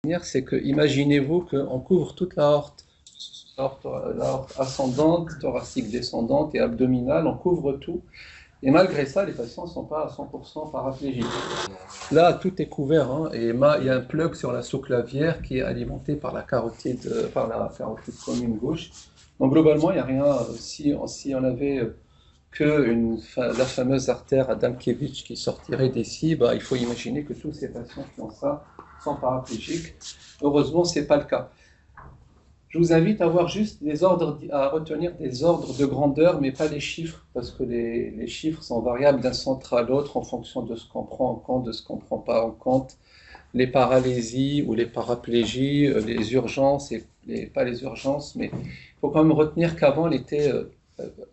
retenir, c'est que imaginez-vous qu'on couvre toute la horte ascendante, thoracique descendante et abdominale, on couvre tout. Et malgré ça, les patients ne sont pas à 100% paraplégiques. Là, tout est couvert, hein, et il y a un plug sur la sous-clavière qui est alimenté par la carotide commune gauche. Donc globalement, il n'y a rien. Si on avait la fameuse artère Adamkiewicz qui sortirait d'ici, bah, il faut imaginer que tous ces patients qui ont ça sont paraplégiques. Heureusement, ce n'est pas le cas. Je vous invite à retenir des ordres de grandeur, mais pas les chiffres, parce que les chiffres sont variables d'un centre à l'autre en fonction de ce qu'on prend en compte, de ce qu'on ne prend pas en compte. Les paralysies ou les paraplégies, les urgences, pas les urgences, mais il faut quand même retenir qu'avant,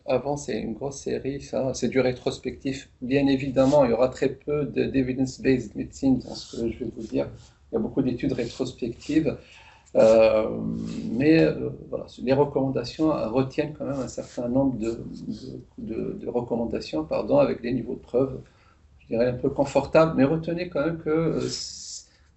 avant, c'est une grosse série, ça, c'est du rétrospectif. Bien évidemment, il y aura très peu d'evidence-based medicine dans ce que je vais vous dire. Il y a beaucoup d'études rétrospectives. Voilà, les recommandations retiennent quand même un certain nombre de recommandations, avec des niveaux de preuve, je dirais, un peu confortables, mais retenez quand même que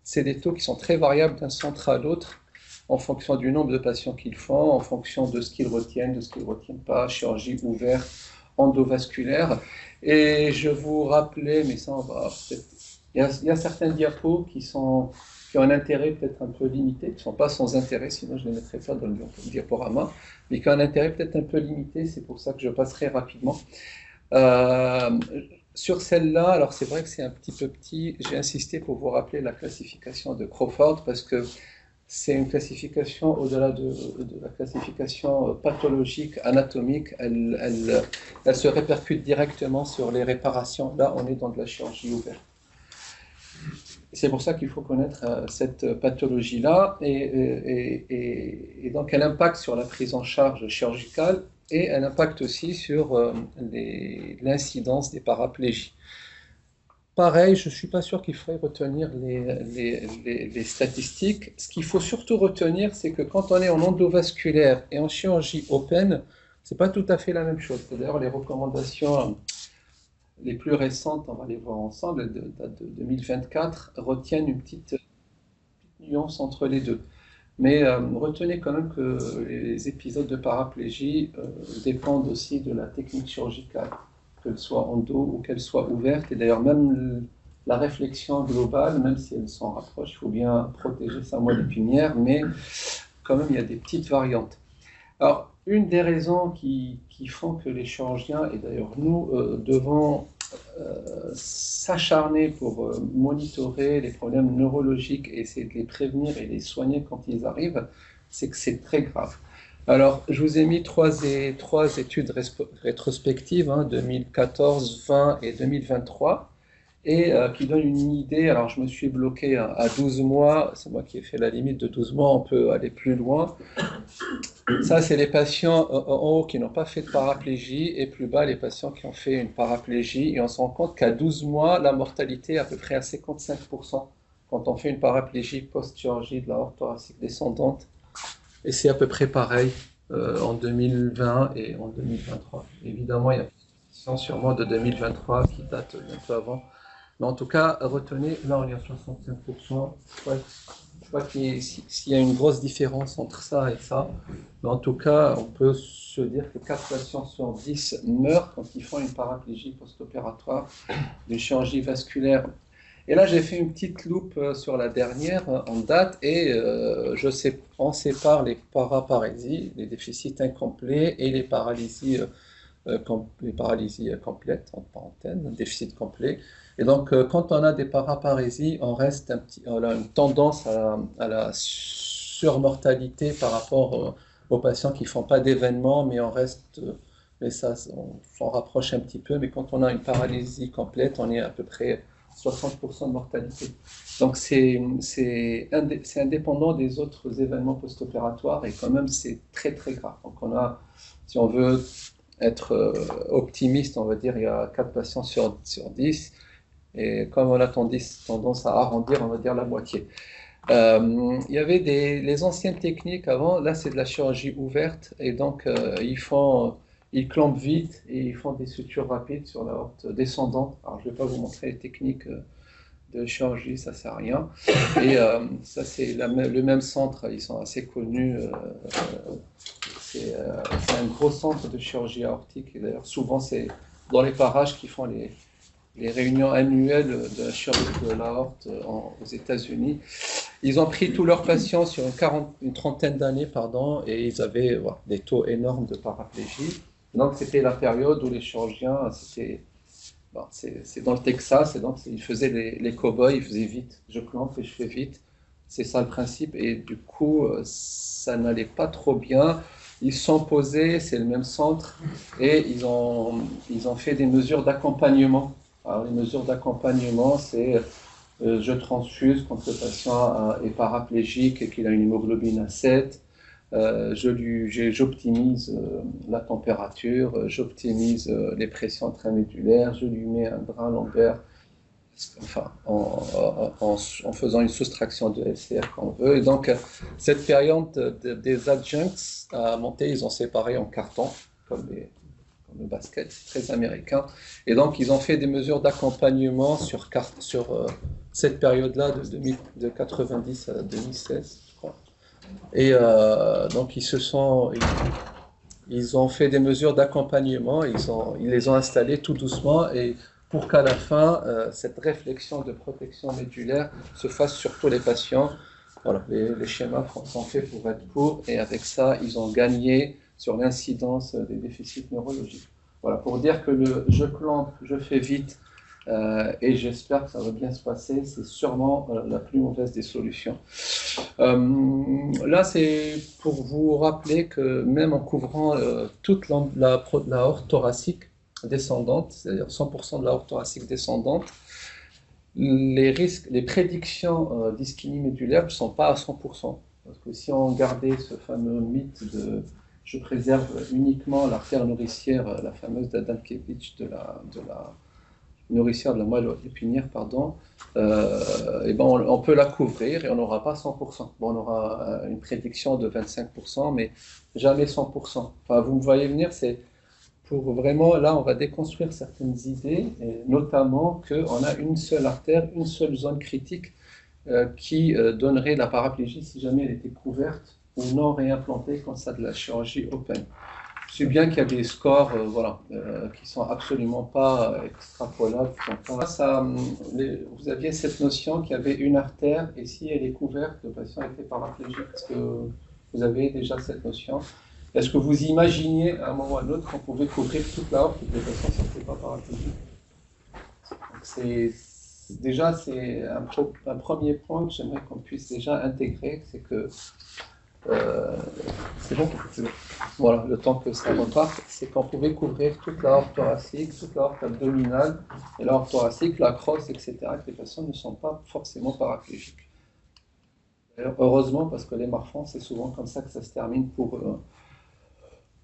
c'est des taux qui sont très variables d'un centre à l'autre, en fonction du nombre de patients qu'ils font, en fonction de ce qu'ils retiennent, de ce qu'ils ne retiennent pas, chirurgie ouverte, endovasculaire. Et je vous rappelais, mais ça on va peut-être... Il y a certains diapos qui ont un intérêt peut-être un peu limité, qui ne sont pas sans intérêt, sinon je ne les mettrais pas dans le diaporama, mais qui ont un intérêt peut-être un peu limité, c'est pour ça que je passerai rapidement. Sur celle-là, alors c'est vrai que c'est un petit peu petit, j'ai insisté pour vous rappeler la classification de Crawford, parce que c'est une classification au-delà de la classification pathologique, anatomique, elle se répercute directement sur les réparations. Là, on est dans de la chirurgie ouverte. C'est pour ça qu'il faut connaître cette pathologie-là, et donc elle impacte sur la prise en charge chirurgicale, et elle impacte aussi sur l'incidence des paraplégies. Pareil, je ne suis pas sûr qu'il faille retenir les statistiques. Ce qu'il faut surtout retenir, c'est que quand on est en endovasculaire et en chirurgie open, ce n'est pas tout à fait la même chose. D'ailleurs, les recommandations les plus récentes, on va les voir ensemble, elles datent de 2024, retiennent une petite nuance entre les deux. Mais retenez quand même que les épisodes de paraplégie dépendent aussi de la technique chirurgicale, qu'elle soit endo ou qu'elle soit ouverte. Et d'ailleurs, même la réflexion globale, même si elle s'en rapproche, il faut bien protéger sa moelle épinière, mais quand même, il y a des petites variantes. Alors, une des raisons qui font que les chirurgiens, et d'ailleurs nous, devons s'acharner pour monitorer les problèmes neurologiques et essayer de les prévenir et les soigner quand ils arrivent, c'est que c'est très grave. Alors, je vous ai mis trois études rétrospectives, 2014, 20 et 2023, et qui donnent une idée. Alors, je me suis bloqué à 12 mois, c'est moi qui ai fait la limite de 12 mois, on peut aller plus loin. Ça, c'est les patients en haut qui n'ont pas fait de paraplégie, et plus bas, les patients qui ont fait une paraplégie. Et on se rend compte qu'à 12 mois, la mortalité est à peu près à 55% quand on fait une paraplégie post-chirurgie de la horte thoracique descendante. Et c'est à peu près pareil en 2020 et en 2023. Évidemment, il y a une question sûrement de 2023 qui date un peu avant. Mais en tout cas, retenez, là on est à 65%. Je crois s'il y a une grosse différence entre ça et ça. Mais en tout cas, on peut se dire que 4 patients sur 10 meurent quand ils font une paraplégie post-opératoire d'une chirurgie vasculaire. Et là, j'ai fait une petite loupe sur la dernière en date, et on sépare les paraparésies, les déficits incomplets, et les paralysies complètes, en parenthèse, déficit complet. Et donc, quand on a des paraparésies, on a une tendance à la surmortalité par rapport aux patients qui ne font pas d'événements, mais mais ça, on s'en rapproche un petit peu. Mais quand on a une paralysie complète, on est à peu près 60% de mortalité. Donc, c'est indépendant des autres événements post-opératoires, et quand même, c'est très, très grave. Donc, si on veut être optimiste, on va dire, il y a 4 patients sur 10. Et comme on a tendance à arrondir, on va dire la moitié. Il y avait les anciennes techniques avant, là c'est de la chirurgie ouverte, et donc ils clampent vite et ils font des sutures rapides sur la horte descendante. Alors je ne vais pas vous montrer les techniques de chirurgie, ça ne sert à rien. Et ça, c'est le même centre, ils sont assez connus. C'est un gros centre de chirurgie aortique. Et d'ailleurs, souvent, c'est dans les parages qui font les réunions annuelles de la chirurgie de l'aorte aux États-Unis. Ils ont pris tous leurs patients sur une trentaine d'années, pardon, et ils avaient des taux énormes de paraplégie. Donc, c'était la période où les chirurgiens, c'est dans le Texas, et donc ils faisaient les cow-boys, ils faisaient vite. Je plante et je fais vite. C'est ça le principe. Et du coup, ça n'allait pas trop bien. Ils se sont posés, c'est le même centre, et ils ont fait des mesures d'accompagnement. Alors, les mesures d'accompagnement, c'est je transfuse quand le patient est paraplégique et qu'il a une hémoglobine à 7. J'optimise la température, j'optimise les pressions intramédulaires, je lui mets un brin lombaire, enfin, en faisant une soustraction de LCR qu'on veut. Et donc, cette période des adjuncts à monter, ils ont séparé en cartons, comme le basket, c'est très américain. Et donc, ils ont fait des mesures d'accompagnement sur cette période-là de 90 à 2016, je crois. Et donc, ils ont fait des mesures d'accompagnement, ils les ont installées tout doucement, et pour qu'à la fin, cette réflexion de protection médulaire se fasse sur tous les patients. Voilà, les schémas sont faits pour être courts, et avec ça, ils ont gagné sur l'incidence des déficits neurologiques. Voilà, pour dire que je plante, je fais vite, et j'espère que ça va bien se passer, c'est sûrement la plus mauvaise des solutions. Là, c'est pour vous rappeler que même en couvrant toute la aorte thoracique descendante, c'est-à-dire 100% de la aorte thoracique descendante, les prédictions d'ischémie médulaire ne sont pas à 100%. Parce que si on gardait ce fameux mythe de je préserve uniquement l'artère nourricière, la fameuse d'Adamkiewicz de la nourricière de la moelle épinière, pardon, et ben on peut la couvrir et on n'aura pas 100%. Bon, on aura une prédiction de 25%, mais jamais 100%. Enfin, vous me voyez venir, c'est pour vraiment, là, on va déconstruire certaines idées, et notamment qu'on a une seule artère, une seule zone critique qui donnerait la paraplégie si jamais elle était couverte ou non réimplantée quand ça de la chirurgie open. Je sais bien qu'il y a des scores qui ne sont absolument pas extrapolables. Vous aviez cette notion qu'il y avait une artère et si elle est couverte, le patient était paraplégique. Est-ce que vous avez déjà cette notion? Est-ce que vous imaginiez à un moment ou à un autre qu'on pouvait couvrir toute l'aorte et que les patients ne sortaient pas paraplégiques? C'est un premier point que j'aimerais qu'on puisse déjà intégrer, c'est que c'est bon. Voilà, le temps que ça reparte, c'est qu'on pouvait couvrir toute l'aorte thoracique, toute l'aorte abdominale, et l'aorte thoracique, la crosse, etc., que les patients ne sont pas forcément paraplégiques. D'ailleurs, heureusement, parce que les marfands, c'est souvent comme ça que ça se termine pour eux.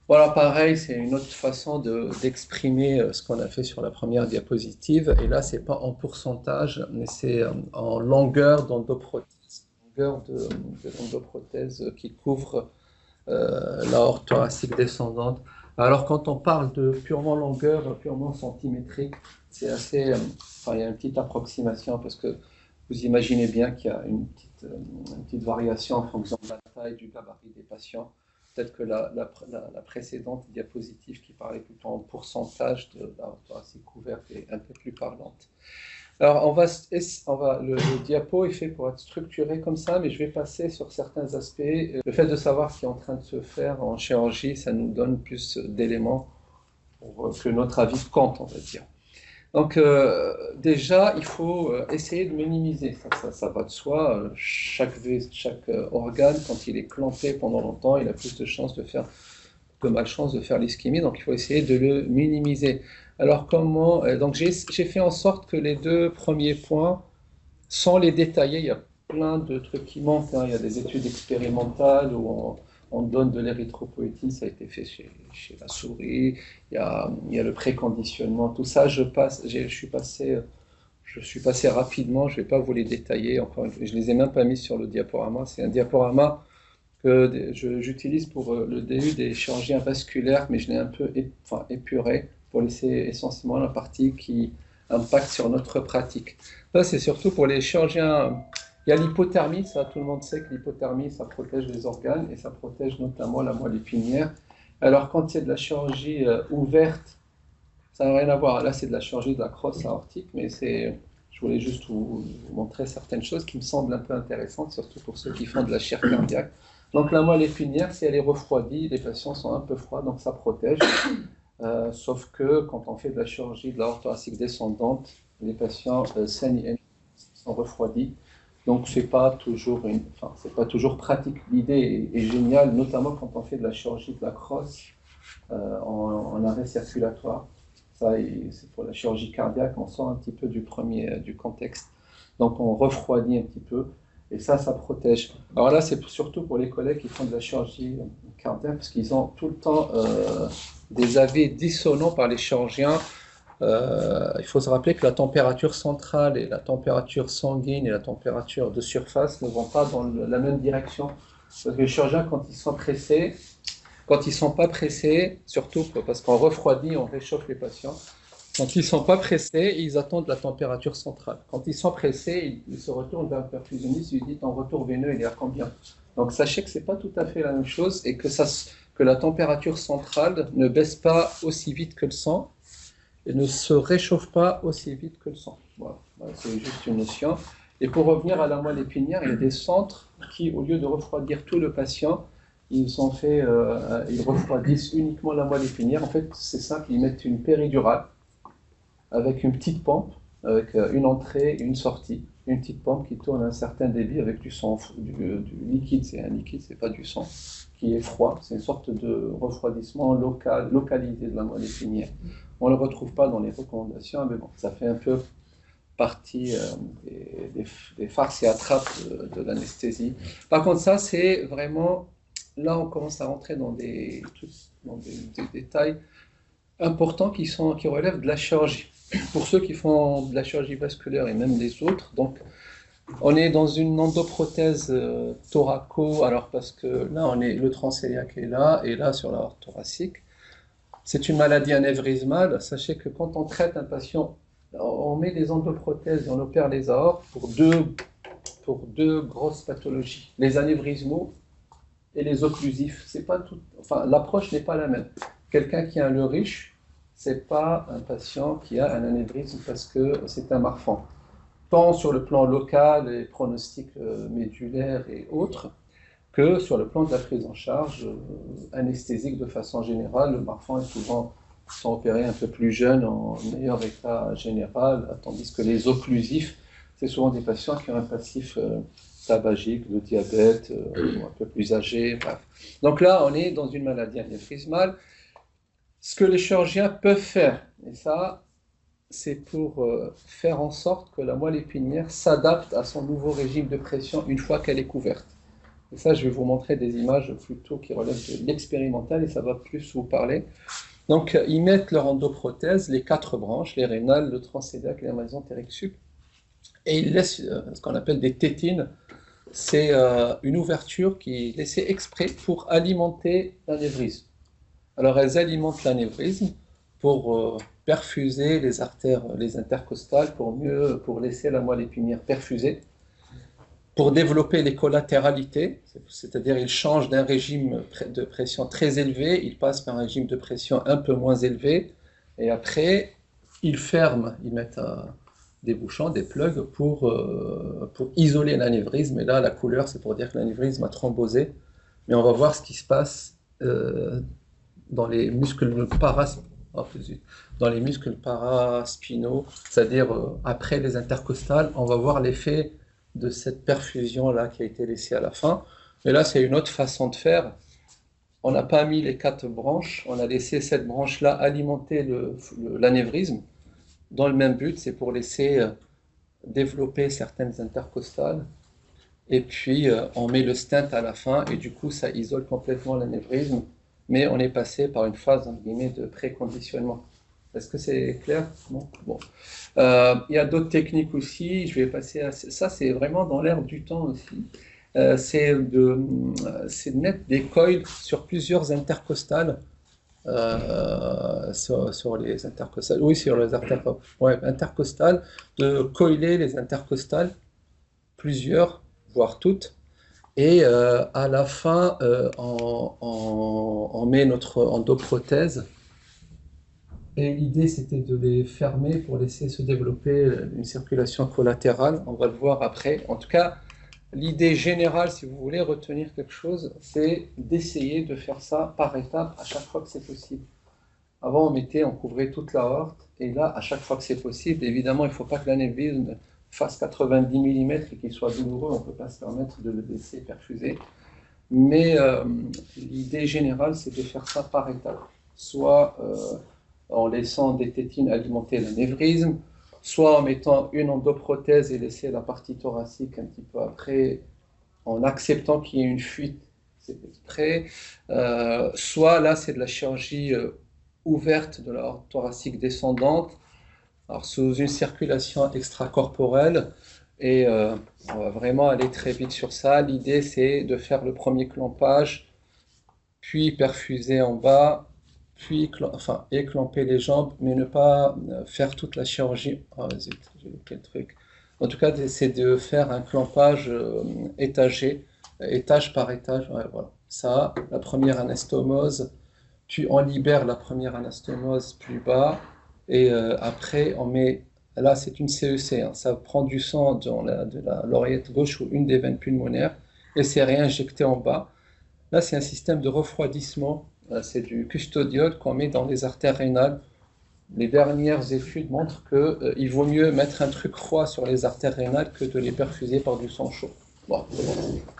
Voilà, pareil, c'est une autre façon d'exprimer ce qu'on a fait sur la première diapositive, et là, c'est pas en pourcentage, mais c'est en longueur d'endoprothèse. D'endoprothèse qui couvre l'aorte thoracique descendante. Alors quand on parle de purement longueur, purement centimétrique, c'est assez, il y a une petite approximation parce que vous imaginez bien qu'il y a une petite variation en fonction de la taille, du gabarit des patients. Peut-être que la précédente diapositive qui parlait plutôt en pourcentage de l'aorte thoracique couverte est un peu plus parlante. Alors, le diapo est fait pour être structuré comme ça, mais je vais passer sur certains aspects. Le fait de savoir ce qui est en train de se faire en chirurgie, ça nous donne plus d'éléments pour que notre avis compte, on va dire. Donc, déjà, il faut essayer de minimiser. Ça va de soi. Chaque organe, quand il est clampé pendant longtemps, il a plus de malchance de faire l'ischémie, donc il faut essayer de le minimiser. Alors comment? Donc j'ai fait en sorte que les deux premiers points, sans les détailler, il y a plein de trucs qui manquent, hein. Il y a des études expérimentales où on donne de l'érythropoïétine, ça a été fait chez la souris, il y a le préconditionnement, tout ça, je suis passé rapidement, je ne vais pas vous les détailler, encore une fois, je ne les ai même pas mis sur le diaporama, c'est un diaporama que j'utilise pour le début des chirurgiens vasculaires, mais je l'ai un peu épuré pour laisser essentiellement la partie qui impact sur notre pratique. Ça, c'est surtout pour les chirurgiens. Il y a l'hypothermie, ça, tout le monde sait que l'hypothermie, ça protège les organes et ça protège notamment la moelle épinière. Alors, quand c'est de la chirurgie ouverte, ça n'a rien à voir. Là, c'est de la chirurgie de la crosse aortique, mais je voulais juste vous montrer certaines choses qui me semblent un peu intéressantes, surtout pour ceux qui font de la chirurgie cardiaque. Donc, la moelle épinière, si elle est refroidie, les patients sont un peu froids, donc ça protège. Sauf que quand on fait de la chirurgie de l'aorte thoracique descendante, les patients saignent et sont refroidis. Donc, c'est pas toujours pratique. L'idée est géniale, notamment quand on fait de la chirurgie de la crosse en arrêt circulatoire. Ça, c'est pour la chirurgie cardiaque, on sort un petit peu du contexte. Donc, on refroidit un petit peu. Et ça protège. Alors là, c'est surtout pour les collègues qui font de la chirurgie cardiaque, parce qu'ils ont tout le temps des avis dissonants par les chirurgiens. Il faut se rappeler que la température centrale et la température sanguine et la température de surface ne vont pas dans la même direction. Parce que les chirurgiens, quand ils sont pressés, quand ils ne sont pas pressés, surtout parce qu'on refroidit, on réchauffe les patients, quand ils ne sont pas pressés, ils attendent la température centrale. Quand ils sont pressés, ils se retournent vers le perfusionniste et lui disent ton retour veineux, il est à combien? Donc sachez que ce n'est pas tout à fait la même chose et que la température centrale ne baisse pas aussi vite que le sang et ne se réchauffe pas aussi vite que le sang. Voilà, c'est juste une notion. Et pour revenir à la moelle épinière, il y a des centres qui, au lieu de refroidir tout le patient, ils refroidissent uniquement la moelle épinière. En fait, c'est simple, ils mettent une péridurale avec une petite pompe, avec une entrée et une sortie. Une petite pompe qui tourne à un certain débit avec du sang, du liquide, c'est un liquide, c'est pas du sang, qui est froid. C'est une sorte de refroidissement localisé de la moelle épinière. On ne le retrouve pas dans les recommandations, mais bon, ça fait un peu partie des farces et attrapes de l'anesthésie. Par contre, ça, c'est vraiment... Là, on commence à rentrer dans des détails importants qui relèvent de la chirurgie. Pour ceux qui font de la chirurgie vasculaire et même les autres, donc on est dans une endoprothèse thoraco, alors parce que là, le transcéliaque est là, et là sur l'aorte thoracique. C'est une maladie anévrismale. Sachez que quand on traite un patient, on met des endoprothèses et on opère les aortes pour deux grosses pathologies, les anévrismaux et les occlusifs. C'est pas tout, enfin, l'approche n'est pas la même. Quelqu'un qui a un le riche, c'est pas un patient qui a un anévrisme parce que c'est un marfan. Tant sur le plan local, les pronostics médulaires et autres, que sur le plan de la prise en charge anesthésique de façon générale. Le marfan est souvent sont opérés un peu plus jeunes, en meilleur état général, tandis que les occlusifs, c'est souvent des patients qui ont un passif tabagique, de diabète, un peu plus âgés, bref. Donc là, on est dans une maladie anévrismale. Ce que les chirurgiens peuvent faire, et ça, c'est pour faire en sorte que la moelle épinière s'adapte à son nouveau régime de pression une fois qu'elle est couverte. Et ça, je vais vous montrer des images plutôt qui relèvent de l'expérimental et ça va plus vous parler. Donc, ils mettent leur endoprothèse, les 4 branches, les rénales, le transcéliaque et la mésentérique sup, et ils laissent ce qu'on appelle des tétines. C'est une ouverture qui est laissée exprès pour alimenter l'anévrisme. Alors, elles alimentent l'anévrisme pour perfuser les artères, les intercostales, pour laisser la moelle épinière perfusée, pour développer les collatéralités, c'est-à-dire ils changent d'un régime de pression très élevé, ils passent par un régime de pression un peu moins élevé, et après, ils ferment, ils mettent des bouchons, des plugs pour isoler l'anévrisme, et là, la couleur, c'est pour dire que l'anévrisme a thrombosé, mais on va voir ce qui se passe dans les muscles paraspinaux, c'est-à-dire après les intercostales, on va voir l'effet de cette perfusion-là qui a été laissée à la fin. Et là, c'est une autre façon de faire. On n'a pas mis les 4 branches, on a laissé cette branche-là alimenter l'anévrisme. Dans le même but, c'est pour laisser développer certaines intercostales. Et puis, on met le stent à la fin, et du coup, ça isole complètement l'anévrisme. Mais on est passé par une phase, entre guillemets, de préconditionnement. Est-ce que c'est clair? Non? Bon. Il y a d'autres techniques aussi, je vais passer à ça, c'est vraiment dans l'air du temps aussi. C'est de mettre des coils sur plusieurs intercostales sur les intercostales, oui, sur les ouais, intercostales, de coiler les intercostales, plusieurs, voire toutes, et à la fin, on met notre endoprothèse. Et l'idée, c'était de les fermer pour laisser se développer une circulation collatérale. On va le voir après. En tout cas, l'idée générale, si vous voulez retenir quelque chose, c'est d'essayer de faire ça par étapes à chaque fois que c'est possible. Avant, on couvrait toute la horte, et là, à chaque fois que c'est possible, évidemment, il ne faut pas que l'anévrisme fasse 90 mm et qu'il soit douloureux, on ne peut pas se permettre de le laisser perfuser. Mais l'idée générale, c'est de faire ça par étapes. Soit en laissant des tétines alimenter l'anévrisme, soit en mettant une endoprothèse et laisser la partie thoracique un petit peu après, en acceptant qu'il y ait une fuite, c'est exprès. Soit là, c'est de la chirurgie ouverte de la thoracique descendante, alors sous une circulation extracorporelle, et on va vraiment aller très vite sur ça. L'idée, c'est de faire le premier clampage, puis perfuser en bas, puis éclamper les jambes, mais ne pas faire toute la chirurgie. Oh, zut, j'ai loupé le truc. En tout cas, c'est de faire un clampage étagé, étage par étage. Ouais, voilà. Ça, la première anastomose, puis on libère la première anastomose plus bas, et après on met, là c'est une CEC, hein, ça prend du sang de l'oreillette gauche ou une des veines pulmonaires, et c'est réinjecté en bas. Là c'est un système de refroidissement, c'est du custodiol qu'on met dans les artères rénales. Les dernières études montrent qu'il vaut mieux mettre un truc froid sur les artères rénales que de les perfuser par du sang chaud. Bon,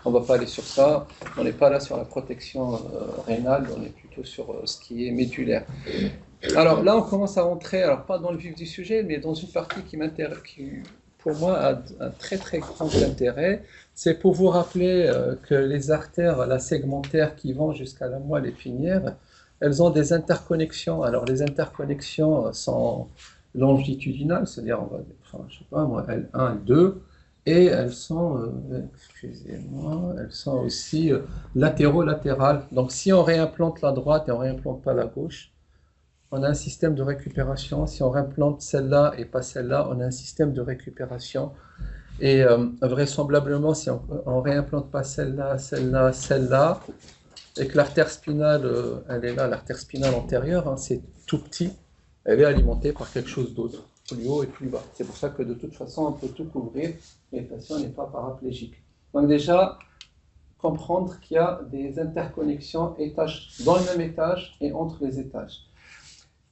on ne va pas aller sur ça, on n'est pas là sur la protection rénale, on est plutôt sur ce qui est médulaire. Alors là, on commence à rentrer, alors pas dans le vif du sujet, mais dans une partie qui pour moi a un très très grand intérêt. C'est pour vous rappeler que les artères, la segmentaire qui vont jusqu'à la moelle épinière, elles ont des interconnexions. Alors les interconnexions sont longitudinales, c'est-à-dire, je sais pas moi, L1, L2, et elles sont, excusez-moi, elles sont aussi latérales. Donc si on réimplante la droite et on réimplante pas la gauche, on a un système de récupération. Si on réimplante celle-là et pas celle-là, on a un système de récupération. Et vraisemblablement, si on ne réimplante pas celle-là, celle-là, celle-là, et que l'artère spinale, elle est là, l'artère spinale antérieure, hein, c'est tout petit, elle est alimentée par quelque chose d'autre, plus haut et plus bas. C'est pour ça que de toute façon, on peut tout couvrir et le patient n'est pas paraplégique. Donc déjà, comprendre qu'il y a des interconnexions étages, dans le même étage et entre les étages.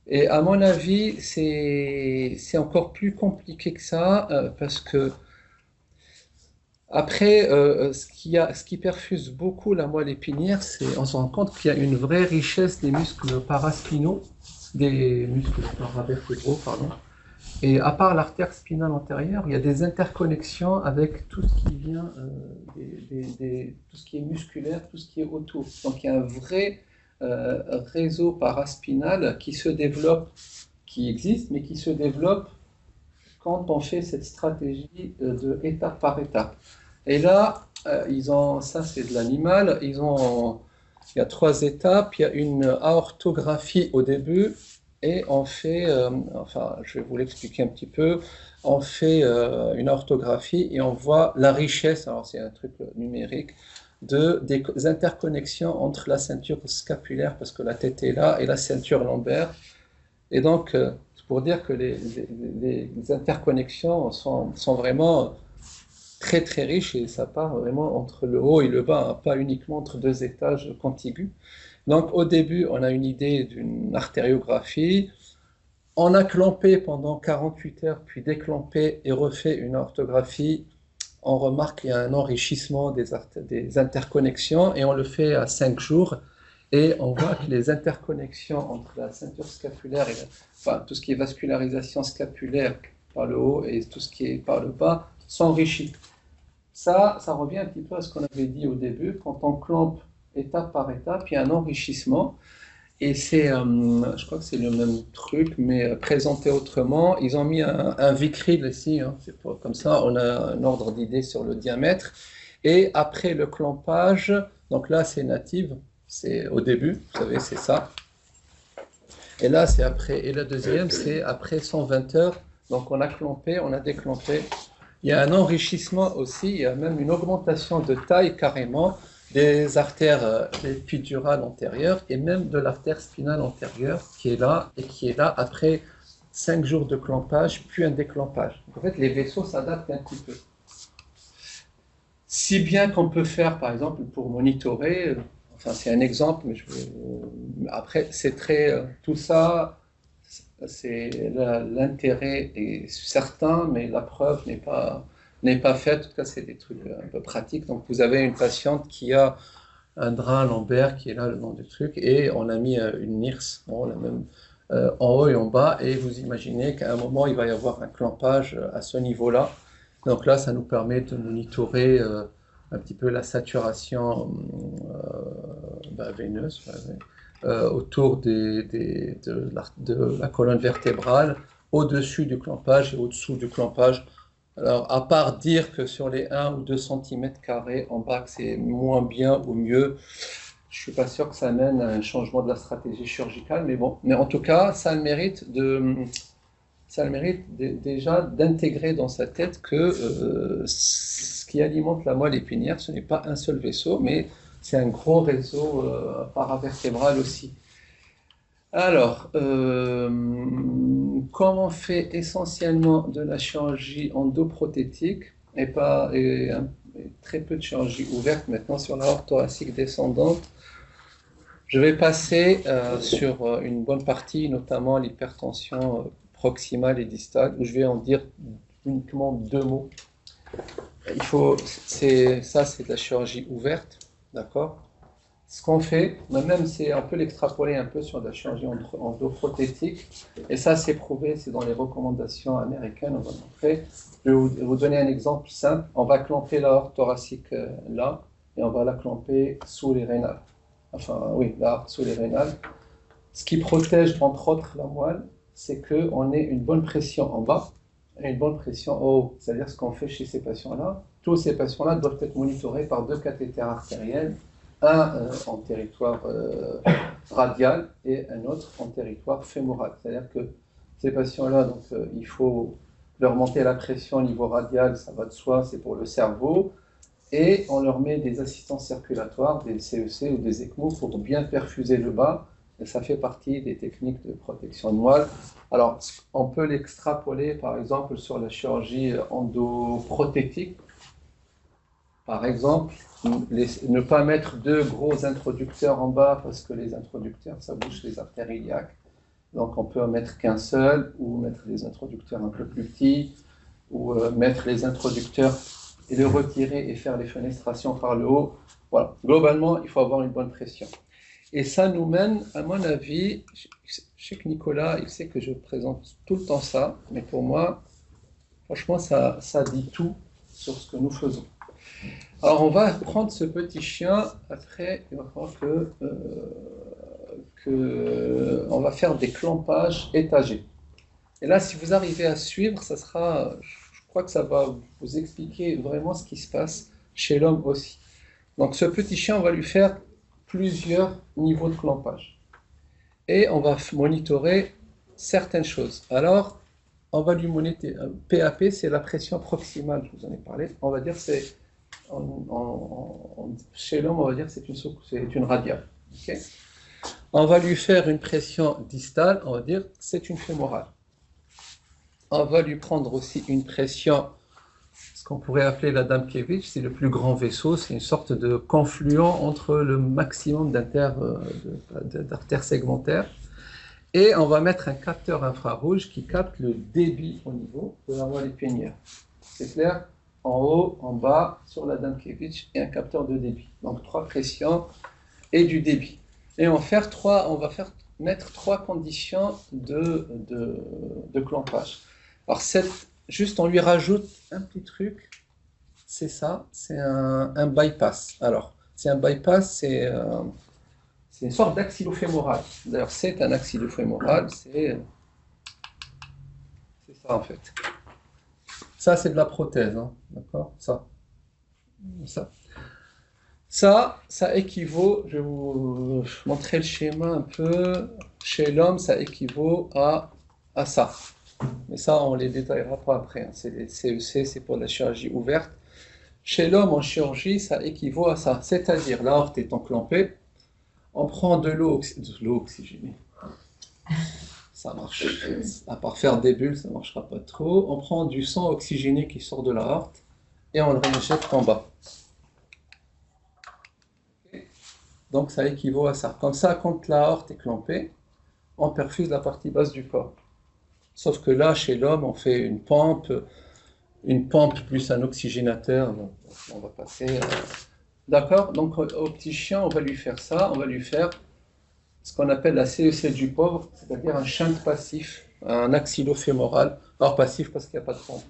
Et à mon avis, c'est encore plus compliqué que ça, parce que après, ce qui perfuse beaucoup la moelle épinière, on se rend compte qu'il y a une vraie richesse des muscles paraspinaux, des muscles paravertébraux, pardon. Et à part l'artère spinale antérieure, il y a des interconnexions avec tout ce qui vient, tout ce qui est musculaire, tout ce qui est autour. Donc il y a un vrai réseau paraspinal qui se développe, qui existe, mais qui se développe quand on fait cette stratégie de étape par étape. Et là, ça c'est de l'animal, il y a 3 étapes, il y a une aortographie au début, et on fait, je vais vous l'expliquer un petit peu, on fait une orthographie et on voit la richesse, alors c'est un truc numérique, des interconnexions entre la ceinture scapulaire, parce que la tête est là, et la ceinture lombaire. Et donc, c'est pour dire que les interconnexions sont vraiment très très riches, et ça part vraiment entre le haut et le bas, hein, pas uniquement entre 2 étages contigus. Donc au début, on a une idée d'une artériographie. On a clampé pendant 48 heures, puis déclampé et refait une orthographie. On remarque qu'il y a un enrichissement des interconnexions, et on le fait à 5 jours. Et on voit que les interconnexions entre la ceinture scapulaire et tout ce qui est vascularisation scapulaire par le haut et tout ce qui est par le bas s'enrichit. Ça revient un petit peu à ce qu'on avait dit au début, quand on clampe étape par étape, il y a un enrichissement, et je crois que c'est le même truc, mais présenté autrement. Ils ont mis un vicril ici, hein, c'est pas comme ça, on a un ordre d'idée sur le diamètre, et après le clampage, donc là c'est native, c'est au début, vous savez, c'est ça. Et là, c'est après. Et la deuxième, c'est après 120 heures. Donc, on a clampé, on a déclampé. Il y a un enrichissement aussi, il y a même une augmentation de taille carrément des artères épidurales antérieures et même de l'artère spinale antérieure qui est là et qui est là après 5 jours de clampage puis un déclampage. Donc, en fait, les vaisseaux s'adaptent un petit peu. Si bien qu'on peut faire, par exemple, pour monitorer, enfin c'est un exemple, mais après c'est très, tout ça, l'intérêt est certain, mais la preuve n'est pas faite. En tout cas, c'est des trucs un peu pratiques. Donc vous avez une patiente qui a un drap lombaire qui est là le nom du truc, et on a mis une NIRS, bon, la même, en haut et en bas, et vous imaginez qu'à un moment il va y avoir un clampage à ce niveau-là. Donc là, ça nous permet de monitorer un petit peu la saturation veineuse autour de la colonne vertébrale, au-dessus du clampage et au-dessous du clampage. Alors, à part dire que sur les 1 ou 2 cm² en bas, que c'est moins bien ou mieux, je ne suis pas sûr que ça amène à un changement de la stratégie chirurgicale, mais bon. Mais en tout cas, ça a le mérite déjà d'intégrer dans sa tête que ce qui alimente la moelle épinière, ce n'est pas un seul vaisseau, mais c'est un gros réseau paravertébral aussi. Alors, comme on fait essentiellement de la chirurgie endoprothétique et très peu de chirurgie ouverte maintenant sur la aorte thoracique descendante, je vais passer sur une bonne partie, notamment l'hypertension proximale et distale, où je vais en dire uniquement 2 mots. C'est de la chirurgie ouverte, d'accord? Ce qu'on fait, même c'est un peu l'extrapoler un peu sur la chirurgie endoprothétique, et ça c'est prouvé, c'est dans les recommandations américaines, on va montrer. Je vais vous donner un exemple simple. On va clamper l'aorte thoracique là, et on va la clamper sous les rénales. Enfin, oui, là, sous les rénales. Ce qui protège, entre autres, la moelle, c'est qu'on ait une bonne pression en bas et une bonne pression en haut. C'est-à-dire ce qu'on fait chez ces patients-là. Tous ces patients-là doivent être monitorés par 2 cathéters artériels, un en territoire radial et un autre en territoire fémoral. C'est-à-dire que ces patients-là, donc, il faut leur monter la pression au niveau radial, ça va de soi, c'est pour le cerveau. Et on leur met des assistants circulatoires, des CEC ou des ECMO pour bien perfuser le bas. Et ça fait partie des techniques de protection de moelle. Alors, on peut l'extrapoler, par exemple, sur la chirurgie endoprothétique. Par exemple, ne pas mettre 2 gros introducteurs en bas parce que les introducteurs, ça bouche les artères iliaques. Donc, on peut en mettre qu'un seul ou mettre des introducteurs un peu plus petits ou mettre les introducteurs et le retirer et faire les fenestrations par le haut. Voilà. Globalement, il faut avoir une bonne pression. Et ça nous mène, à mon avis, je sais que Nicolas, il sait que je présente tout le temps ça, mais pour moi, franchement, ça dit tout sur ce que nous faisons. Alors, on va prendre ce petit chien. Après, il va falloir on va faire des clampages étagés. Et là, si vous arrivez à suivre, ça sera, je crois que ça va vous expliquer vraiment ce qui se passe chez l'homme aussi. Donc, ce petit chien, on va lui faire plusieurs niveaux de clampage. Et on va monitorer certaines choses. Alors, on va lui monitorer. PAP, c'est la pression proximale, je vous en ai parlé. On va dire c'est chez l'homme, on va dire c'est une radiale. Okay, on va lui faire une pression distale, on va dire c'est une fémorale. On va lui prendre aussi une pression, ce qu'on pourrait appeler la Damkiewicz, c'est le plus grand vaisseau, c'est une sorte de confluent entre le maximum d'artères segmentaires. Et on va mettre un capteur infrarouge qui capte le débit au niveau de la moelle épinière. C'est clair? En haut, en bas, sur la Damkiewicz, et un capteur de débit. Donc 3 pressions et du débit. Et on va mettre 3 conditions de clampage. Alors juste on lui rajoute un petit truc, c'est ça, c'est un bypass. Alors, c'est un bypass, c'est une sorte d'axillofémoral. D'ailleurs, c'est un axillofémoral, c'est ça en fait. Ça, c'est de la prothèse, hein, d'accord? Ça. Ça équivaut, je vais vous montrer le schéma un peu. Chez l'homme, ça équivaut à ça. Mais ça, on les détaillera pas après, hein. C'est les CEC, c'est pour la chirurgie ouverte. Chez l'homme, en chirurgie, ça équivaut à ça. C'est-à-dire, l'aorte est enclampée, on prend de l'eau oxygénée. Ça marche. À part faire des bulles, ça ne marchera pas trop. On prend du sang oxygéné qui sort de l'aorte et on le rejette en bas. Donc ça équivaut à ça. Comme ça, quand l'aorte est clampée, on perfuse la partie basse du corps. Sauf que là, chez l'homme, on fait une pompe plus un oxygénateur. Donc, on va passer. D'accord? Donc au petit chien, on va lui faire ça. On va lui faire ce qu'on appelle la CEC du pauvre, c'est-à-dire un shunt passif, un axillo-fémoral. Alors passif parce qu'il n'y a pas de pompe.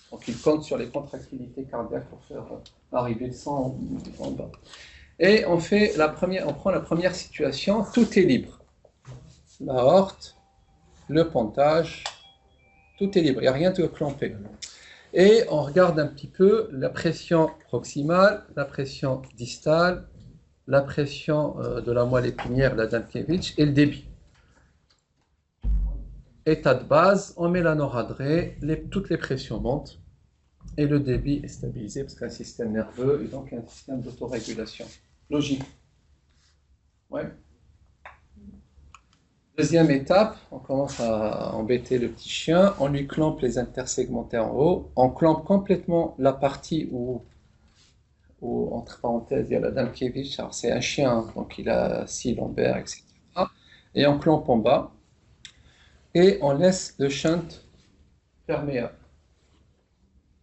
Donc il compte sur les contractilités cardiaques pour faire arriver le sang en bas. Et on prend la première situation, tout est libre. L'aorte, le pontage, tout est libre, il n'y a rien de clampé. Et on regarde un petit peu la pression proximale, la pression distale, la pression de la moelle épinière, la Adamkiewicz, et le débit. État de base, on met la noradrée, toutes les pressions montent, et le débit est stabilisé parce qu'il y a un système nerveux et donc un système d'autorégulation. Logique. Ouais. Deuxième étape, on commence à embêter le petit chien, on lui clampe les intersegmentaires en haut, on clampe complètement la partie où entre parenthèses, il y a l'Adamkiewicz, alors c'est un chien, donc il a 6 lombaires, etc. Et on clampe en bas, et on laisse le shunt perméable.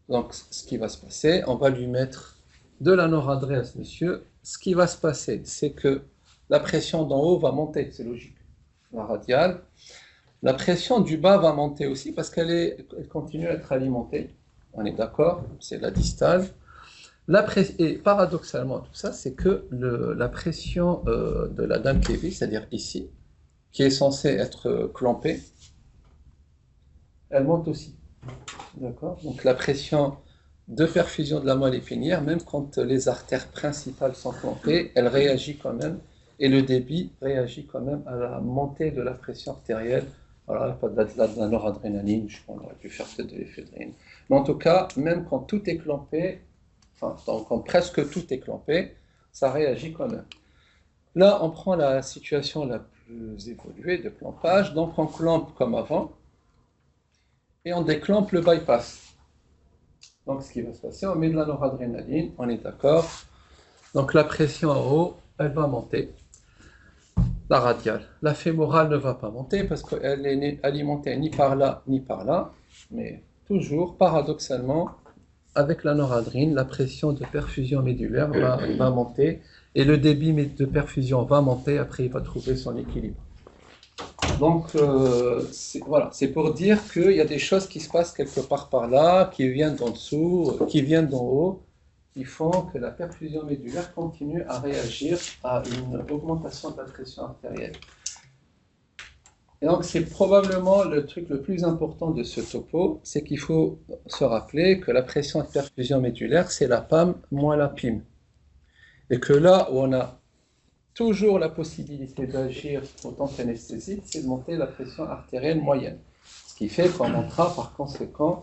Donc ce qui va se passer, on va lui mettre de la noradrée à ce monsieur. Ce qui va se passer, c'est que la pression d'en haut va monter, c'est logique, la radiale. La pression du bas va monter aussi parce qu'elle continue à être alimentée. On est d'accord, c'est la distale. Et paradoxalement, tout ça, c'est que la pression de la Adamkiewicz, c'est-à-dire ici, qui est censée être clampée, elle monte aussi. D'accord? Donc la pression de perfusion de la moelle épinière, même quand les artères principales sont clampées, elle réagit quand même, et le débit réagit quand même à la montée de la pression artérielle. Alors, pas de la noradrénaline, je pense qu'on aurait pu faire peut-être de l'éphédrine. Mais en tout cas, même quand tout est clampé, quand presque tout est clampé, ça réagit quand même. Là, on prend la situation la plus évoluée de clampage, donc on clampe comme avant, et on déclampe le bypass. Donc ce qui va se passer, on met de la noradrénaline, on est d'accord. Donc la pression en haut, elle va monter. La radiale. La fémorale ne va pas monter parce qu'elle n'est alimentée ni par là ni par là, mais toujours, paradoxalement, avec la noradrénaline, la pression de perfusion médulaire va monter et le débit de perfusion va monter, après il va trouver son équilibre. Donc voilà, c'est pour dire qu'il y a des choses qui se passent quelque part par là, qui viennent d'en dessous, qui viennent d'en haut, qui font que la perfusion médulaire continue à réagir à une augmentation de la pression artérielle. Et donc c'est probablement le truc le plus important de ce topo, c'est qu'il faut se rappeler que la pression de perfusion médulaire, c'est la PAM moins la PIM. Et que là où on a toujours la possibilité d'agir autant qu'anesthésique, c'est de monter la pression artérielle moyenne. Ce qui fait qu'on montera par conséquent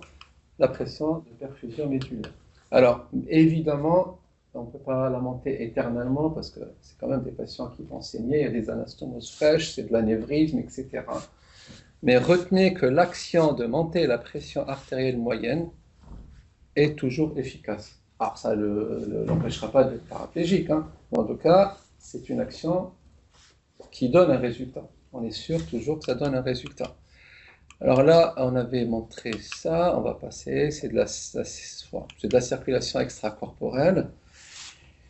la pression de perfusion médulaire. Alors, évidemment, on ne peut pas la monter éternellement parce que c'est quand même des patients qui vont saigner, il y a des anastomoses fraîches, c'est de l'anévrisme, etc. Mais retenez que l'action de monter la pression artérielle moyenne est toujours efficace. Alors, ça ne l'empêchera pas d'être paraplégique, hein. Mais en tout cas, c'est une action qui donne un résultat. On est sûr toujours que ça donne un résultat. Alors là, on avait montré ça, on va passer, c'est de la circulation extracorporelle.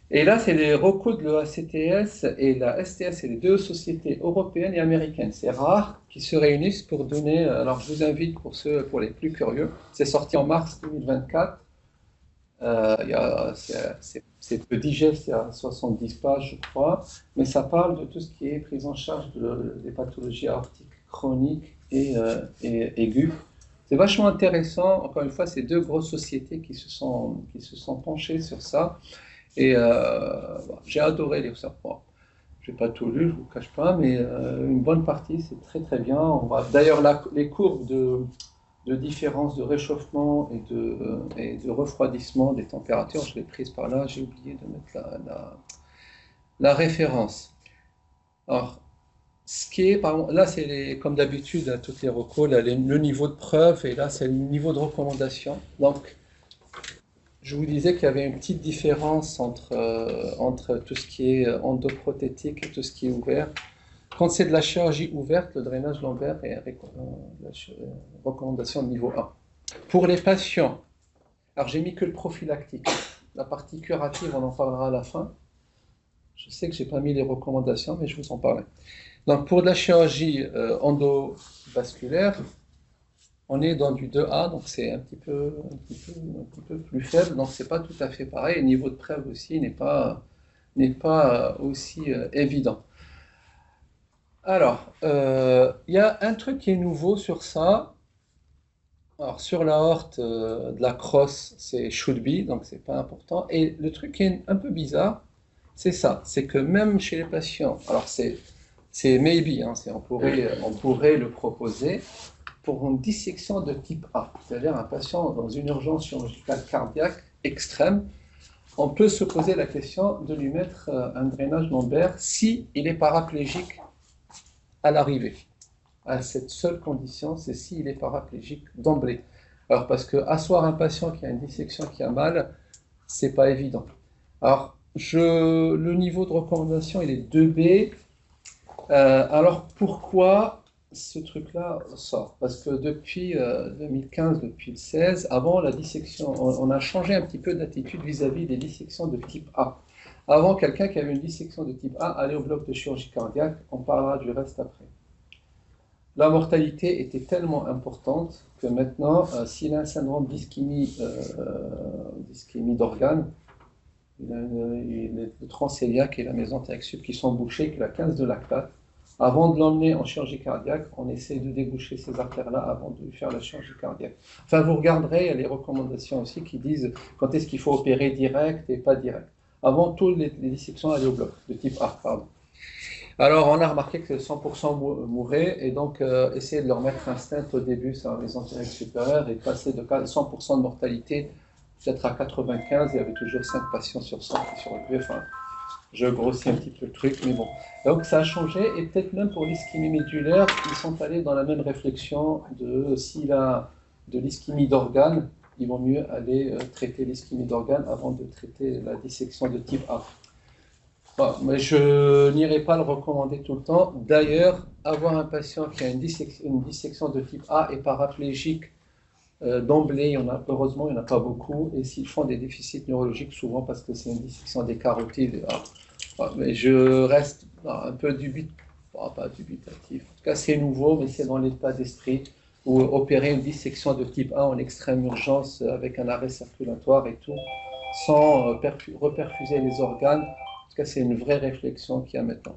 Et là, c'est les recours de l'ACTS et la STS, c'est les deux sociétés européennes et américaines. C'est rare qu'ils se réunissent pour donner. Alors, je vous invite pour les plus curieux. C'est sorti en mars 2024. C'est peu digeste, il y a 70 pages, je crois, mais ça parle de tout ce qui est prise en charge des pathologies aortiques chroniques et aiguës. C'est vachement intéressant. Encore une fois, c'est deux grosses sociétés qui se sont penchées sur ça. Et bon, j'ai adoré lire ça. Bon, je n'ai pas tout lu, je ne vous cache pas, mais une bonne partie, c'est très très bien. D'ailleurs, les courbes de différence de réchauffement et de refroidissement des températures, je l'ai prise par là, j'ai oublié de mettre la référence. Alors, ce qui est, là, c'est comme d'habitude, à toutes les recos, là, le niveau de preuve, et là, c'est le niveau de recommandation. Donc, je vous disais qu'il y avait une petite différence entre tout ce qui est endoprothétique et tout ce qui est ouvert. Quand c'est de la chirurgie ouverte, le drainage lombaire est recommandation de niveau 1. Pour les patients, alors j'ai mis que le prophylactique. La partie curative, on en parlera à la fin. Je sais que je n'ai pas mis les recommandations, mais je vous en parlerai. Donc pour de la chirurgie endovasculaire, on est dans du 2A, donc c'est un petit peu plus faible, donc c'est pas tout à fait pareil. Et le niveau de preuve aussi n'est pas aussi évident. Alors, il y a un truc qui est nouveau sur ça. Alors, sur l'aorte de la crosse, c'est should be, donc c'est pas important. Et le truc qui est un peu bizarre, c'est ça, c'est que même chez les patients, alors c'est maybe, hein, on pourrait le proposer pour une dissection de type A, c'est-à-dire un patient dans une urgence chirurgicale cardiaque extrême, on peut se poser la question de lui mettre un drainage lombaire si il est paraplégique à l'arrivée. À cette seule condition, c'est s'il est paraplégique d'emblée. Alors, parce que asseoir un patient qui a une dissection qui a mal, c'est pas évident. Alors, le niveau de recommandation, il est 2B. Alors, pourquoi ce truc-là sort? Parce que depuis 2015, depuis le 16, avant la dissection, on a changé un petit peu d'attitude vis-à-vis des dissections de type A. Avant, quelqu'un qui avait une dissection de type A allait au bloc de chirurgie cardiaque, on parlera du reste après. La mortalité était tellement importante que maintenant, s'il a un syndrome d'ischémie d'organes, le transcéliaque et la mésentérique sub qui sont bouchés, qu'il a 15 de lactate, avant de l'emmener en chirurgie cardiaque, on essaie de déboucher ces artères-là avant de lui faire la chirurgie cardiaque. Enfin, vous regarderez, il y a les recommandations aussi qui disent quand est-ce qu'il faut opérer direct et pas direct. Avant, toutes les dissections allaient au bloc, de type A, pardon. Alors, on a remarqué que 100% mouraient, et donc essayer de leur mettre un stent au début, ça a les antérieurs supérieurs, et passer de 100% de mortalité, peut-être à 95, il y avait toujours 5 patients sur 100 qui survivaient. Enfin, je grossis un petit peu le truc, mais bon. Donc, ça a changé, et peut-être même pour l'ischémie médulaire, ils sont allés dans la même réflexion de s'il a de l'ischémie d'organes, il vaut mieux aller traiter l'ischémie d'organes avant de traiter la dissection de type A. Bon, mais je n'irai pas le recommander tout le temps. D'ailleurs, avoir un patient qui a une dissection de type A et paraplégique d'emblée, heureusement, il n'y en a pas beaucoup. Et s'ils font des déficits neurologiques, souvent parce que c'est une dissection des carotides. Mais je reste un peu pas dubitatif. En tout cas, c'est nouveau, mais c'est dans l'état d'esprit où opérer une dissection de type A en extrême urgence avec un arrêt circulatoire et tout, sans reperfuser les organes. En tout cas, c'est une vraie réflexion qu'il y a maintenant.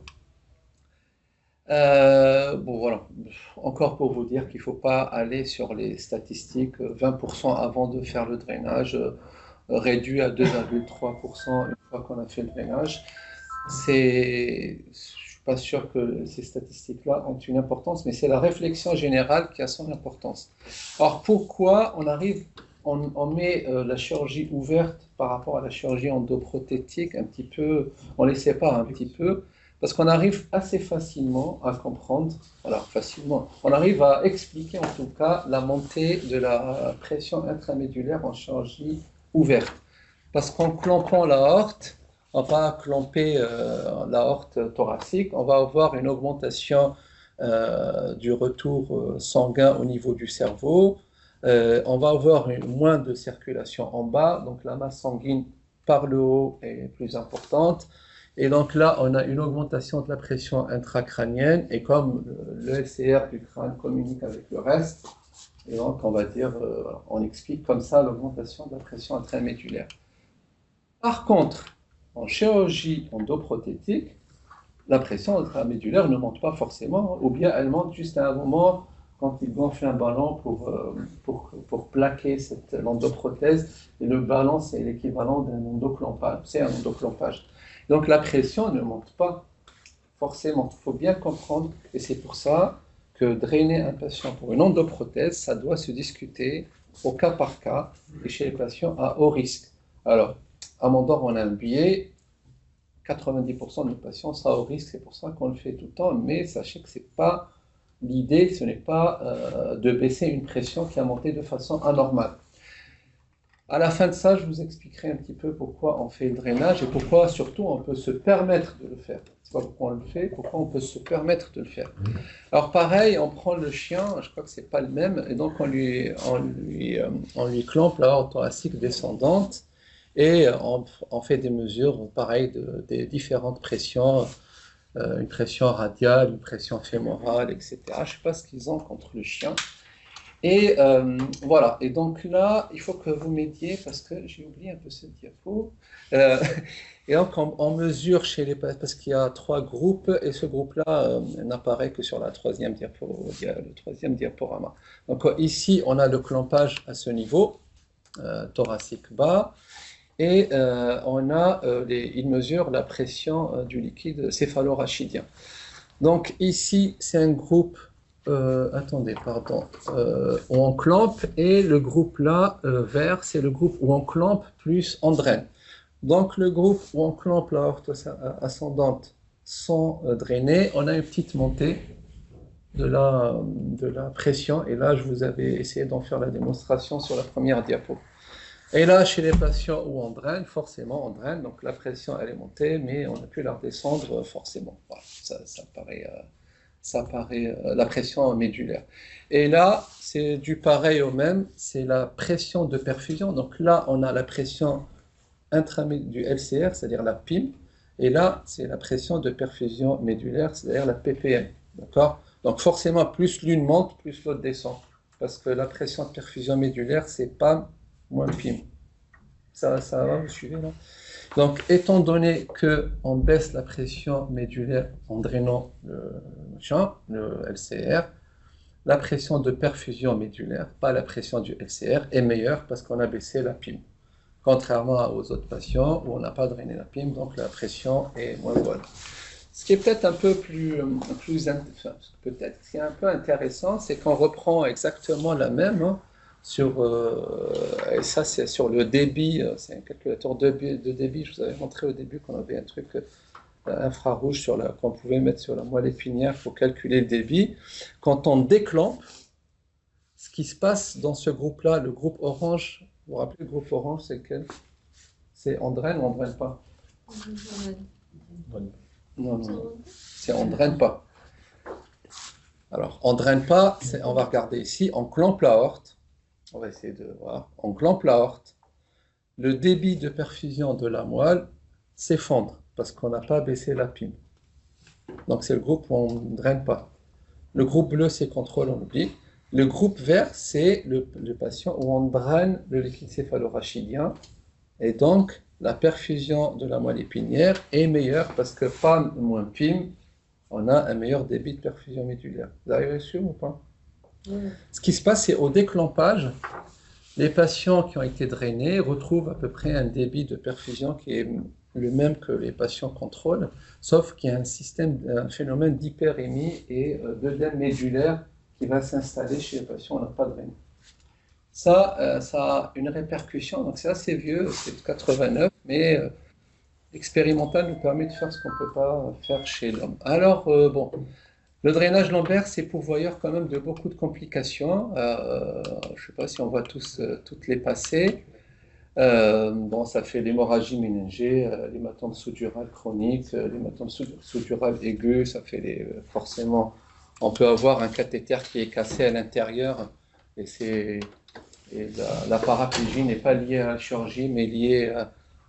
Bon, voilà. Encore pour vous dire qu'il ne faut pas aller sur les statistiques 20% avant de faire le drainage, réduit à 2,3% une fois qu'on a fait le drainage. Je ne suis pas sûr que ces statistiques-là ont une importance, mais c'est la réflexion générale qui a son importance. Alors, pourquoi on met la chirurgie ouverte par rapport à la chirurgie endoprothétique un petit peu, on les sépare un petit peu, parce qu'on arrive assez facilement à comprendre, on arrive à expliquer en tout cas la montée de la pression intramédulaire en chirurgie ouverte. Parce qu'en clampant l'aorte, on va clamper l'aorte thoracique, on va avoir une augmentation du retour sanguin au niveau du cerveau, on va avoir moins de circulation en bas, donc la masse sanguine par le haut est plus importante. Et donc là, on a une augmentation de la pression intracrânienne, et comme le LCR du crâne communique avec le reste, et donc on va dire, on explique comme ça l'augmentation de la pression intramédulaire. Par contre, en chirurgie endoprothétique, la pression intramédulaire ne monte pas forcément, ou bien elle monte juste à un moment quand il gonfle un ballon pour plaquer l'endoprothèse, et le ballon, c'est l'équivalent d'un endoclampage, c'est un endoclampage. Donc la pression ne monte pas forcément, il faut bien comprendre, et c'est pour ça que drainer un patient pour une endoprothèse, ça doit se discuter au cas par cas et chez les patients à haut risque. Alors, à Mondor, on a un biais, 90% de nos patients sont à haut risque, c'est pour ça qu'on le fait tout le temps, mais sachez que c'est pas l'idée, ce n'est pas de baisser une pression qui a monté de façon anormale. À la fin de ça, je vous expliquerai un petit peu pourquoi on fait le drainage et pourquoi surtout on peut se permettre de le faire. C'est pas pourquoi on le fait, pourquoi on peut se permettre de le faire. Alors pareil, on prend le chien, je crois que c'est pas le même, et donc on lui clampe la horte thoracique descendante et on fait des mesures pareilles des différentes pressions, une pression radiale, une pression fémorale, etc. Je ne sais pas ce qu'ils ont contre le chien. Et voilà, et donc là, il faut que vous m'aidiez parce que j'ai oublié un peu cette diapo. Et donc on mesure chez les patients, parce qu'il y a 3 groupes, et ce groupe-là n'apparaît que sur la troisième le troisième diaporama. Donc ici, on a le clampage à ce niveau, thoracique bas, et il mesure la pression du liquide céphalorachidien. Donc ici, c'est un groupe où on clampe, et le groupe là, vert, c'est le groupe où on clampe plus on draine. Donc le groupe où on clampe la horte ascendante sans drainer, on a une petite montée de la pression, et là je vous avais essayé d'en faire la démonstration sur la première diapo. Et là, chez les patients où on draine, forcément on draine, donc la pression elle est montée, mais on a pu la redescendre forcément. Voilà, ça paraît la pression médulaire. Et là, c'est du pareil au même, c'est la pression de perfusion. Donc là, on a la pression du LCR, c'est-à-dire la PIM, et là, c'est la pression de perfusion médulaire, c'est-à-dire la PPM. D'accord? Donc forcément, plus l'une monte, plus l'autre descend. Parce que la pression de perfusion médulaire, c'est PAM moins PIM. Ça va, vous suivez là? Donc, étant donné qu'on baisse la pression médulaire en drainant le LCR, la pression de perfusion médulaire, pas la pression du LCR, est meilleure parce qu'on a baissé la PIM. Contrairement aux autres patients où on n'a pas drainé la PIM, donc la pression est moins bonne. Ce qui est peut-être un peu peut-être ce qui est un peu intéressant, c'est qu'on reprend exactement la même, hein, et ça c'est sur le débit, c'est un calculateur de débit. Je vous avais montré au début qu'on avait un truc infrarouge qu'on pouvait mettre sur la moelle épinière pour calculer le débit. Quand on déclampe, ce qui se passe dans ce groupe-là, le groupe orange, vous vous rappelez le groupe orange, c'est lequel? C'est on draine ou on draine pas? Non, c'est on draine pas. Alors, on draine pas, on va regarder ici, on clampe la horte. On va essayer de voir. On clampe la horte. Le débit de perfusion de la moelle s'effondre parce qu'on n'a pas baissé la PIM. Donc c'est le groupe où on ne draine pas. Le groupe bleu, c'est contrôle, on oublie. Le groupe vert, c'est le patient où on draine le liquide céphalorachidien. Et donc, la perfusion de la moelle épinière est meilleure parce que PAM moins PIM, on a un meilleur débit de perfusion médulaire. Vous arrivez sur ou pas? Ce qui se passe, c'est au déclampage, les patients qui ont été drainés retrouvent à peu près un débit de perfusion qui est le même que les patients contrôle, sauf qu'il y a un phénomène d'hyperémie et d'œdème médulaire qui va s'installer chez les patients où on n'a pas drainé. Ça a une répercussion, donc c'est assez vieux, c'est de 89, mais l'expérimental nous permet de faire ce qu'on ne peut pas faire chez l'homme. Alors, bon. Le drainage lombaire, c'est pourvoyeur quand même de beaucoup de complications. Je ne sais pas si on va toutes les passer. Bon, ça fait l'hémorragie méningée, l'hématome sous-dural chronique, l'hématome sous-dural aigu. Ça fait forcément, on peut avoir un cathéter qui est cassé à l'intérieur, et la paraplégie n'est pas liée à la chirurgie, mais liée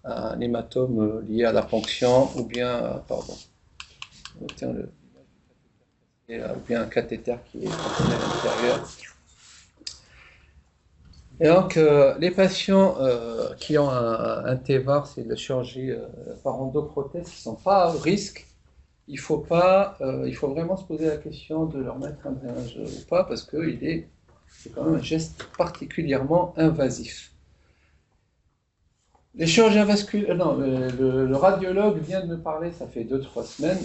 à un hématome lié à la ponction, ou bien, ou bien un cathéter qui est contenu à l'intérieur. Et donc, les patients qui ont un TEVAR, c'est de la chirurgie par endoprothèse, qui ne sont pas à risque, il faut vraiment se poser la question de leur mettre un drainage ou pas, parce que c'est quand même un geste particulièrement invasif. Les chirurgiens vasculaires, non, le radiologue vient de me parler, ça fait 2-3 semaines,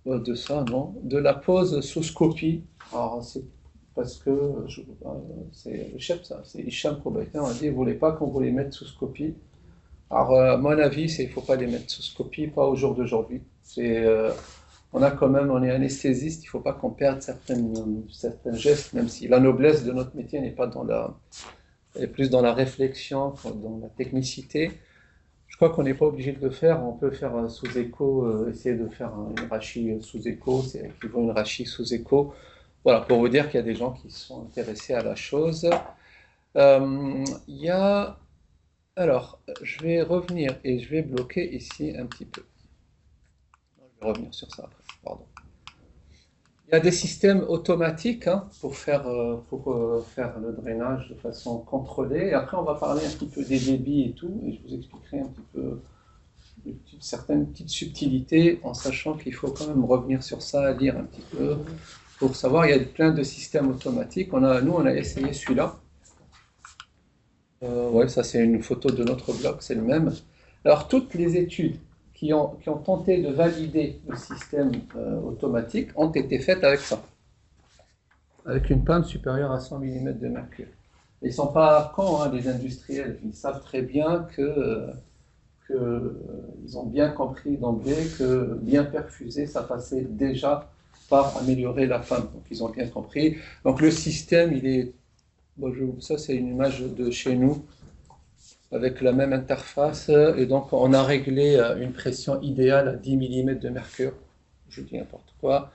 de la pose sous scopie. Alors, c'est parce que, c'est le chef, ça, c'est Hicham Kobaïta, on a dit, il ne voulait pas qu'on vous les mette sous scopie. Alors, à mon avis, il ne faut pas les mettre sous scopie, pas au jour d'aujourd'hui. On est anesthésiste, il ne faut pas qu'on perde certains gestes, même si la noblesse de notre métier n'est pas elle est plus dans la réflexion, dans la technicité. Je crois qu'on n'est pas obligé de le faire. On peut faire sous écho, essayer de faire une rachie sous écho, c'est équivaut à une rachie sous écho. Voilà, pour vous dire qu'il y a des gens qui sont intéressés à la chose. Il y a... Alors, je vais revenir et je vais bloquer ici un petit peu. Je vais revenir sur ça après, pardon. Il y a des systèmes automatiques pour faire le drainage de façon contrôlée. Et après, on va parler un petit peu des débits et tout, et je vous expliquerai un petit peu certaines petites subtilités, en sachant qu'il faut quand même revenir sur ça, lire un petit peu, pour savoir. Il y a plein de systèmes automatiques. Nous, on a essayé celui-là. Ouais, ça c'est une photo de notre blog, c'est le même. Alors, toutes les études qui ont tenté de valider le système automatique ont été faites avec ça, avec une panne supérieure à 100 mm de mercure. Ils ne sont pas cons, les industriels, ils savent très bien ils ont bien compris d'emblée que bien perfuser, ça passait déjà par améliorer la panne. Donc ils ont bien compris. Donc le système, ça c'est une image de chez nous, avec la même interface, et donc on a réglé une pression idéale à 10 mm de mercure, je dis n'importe quoi,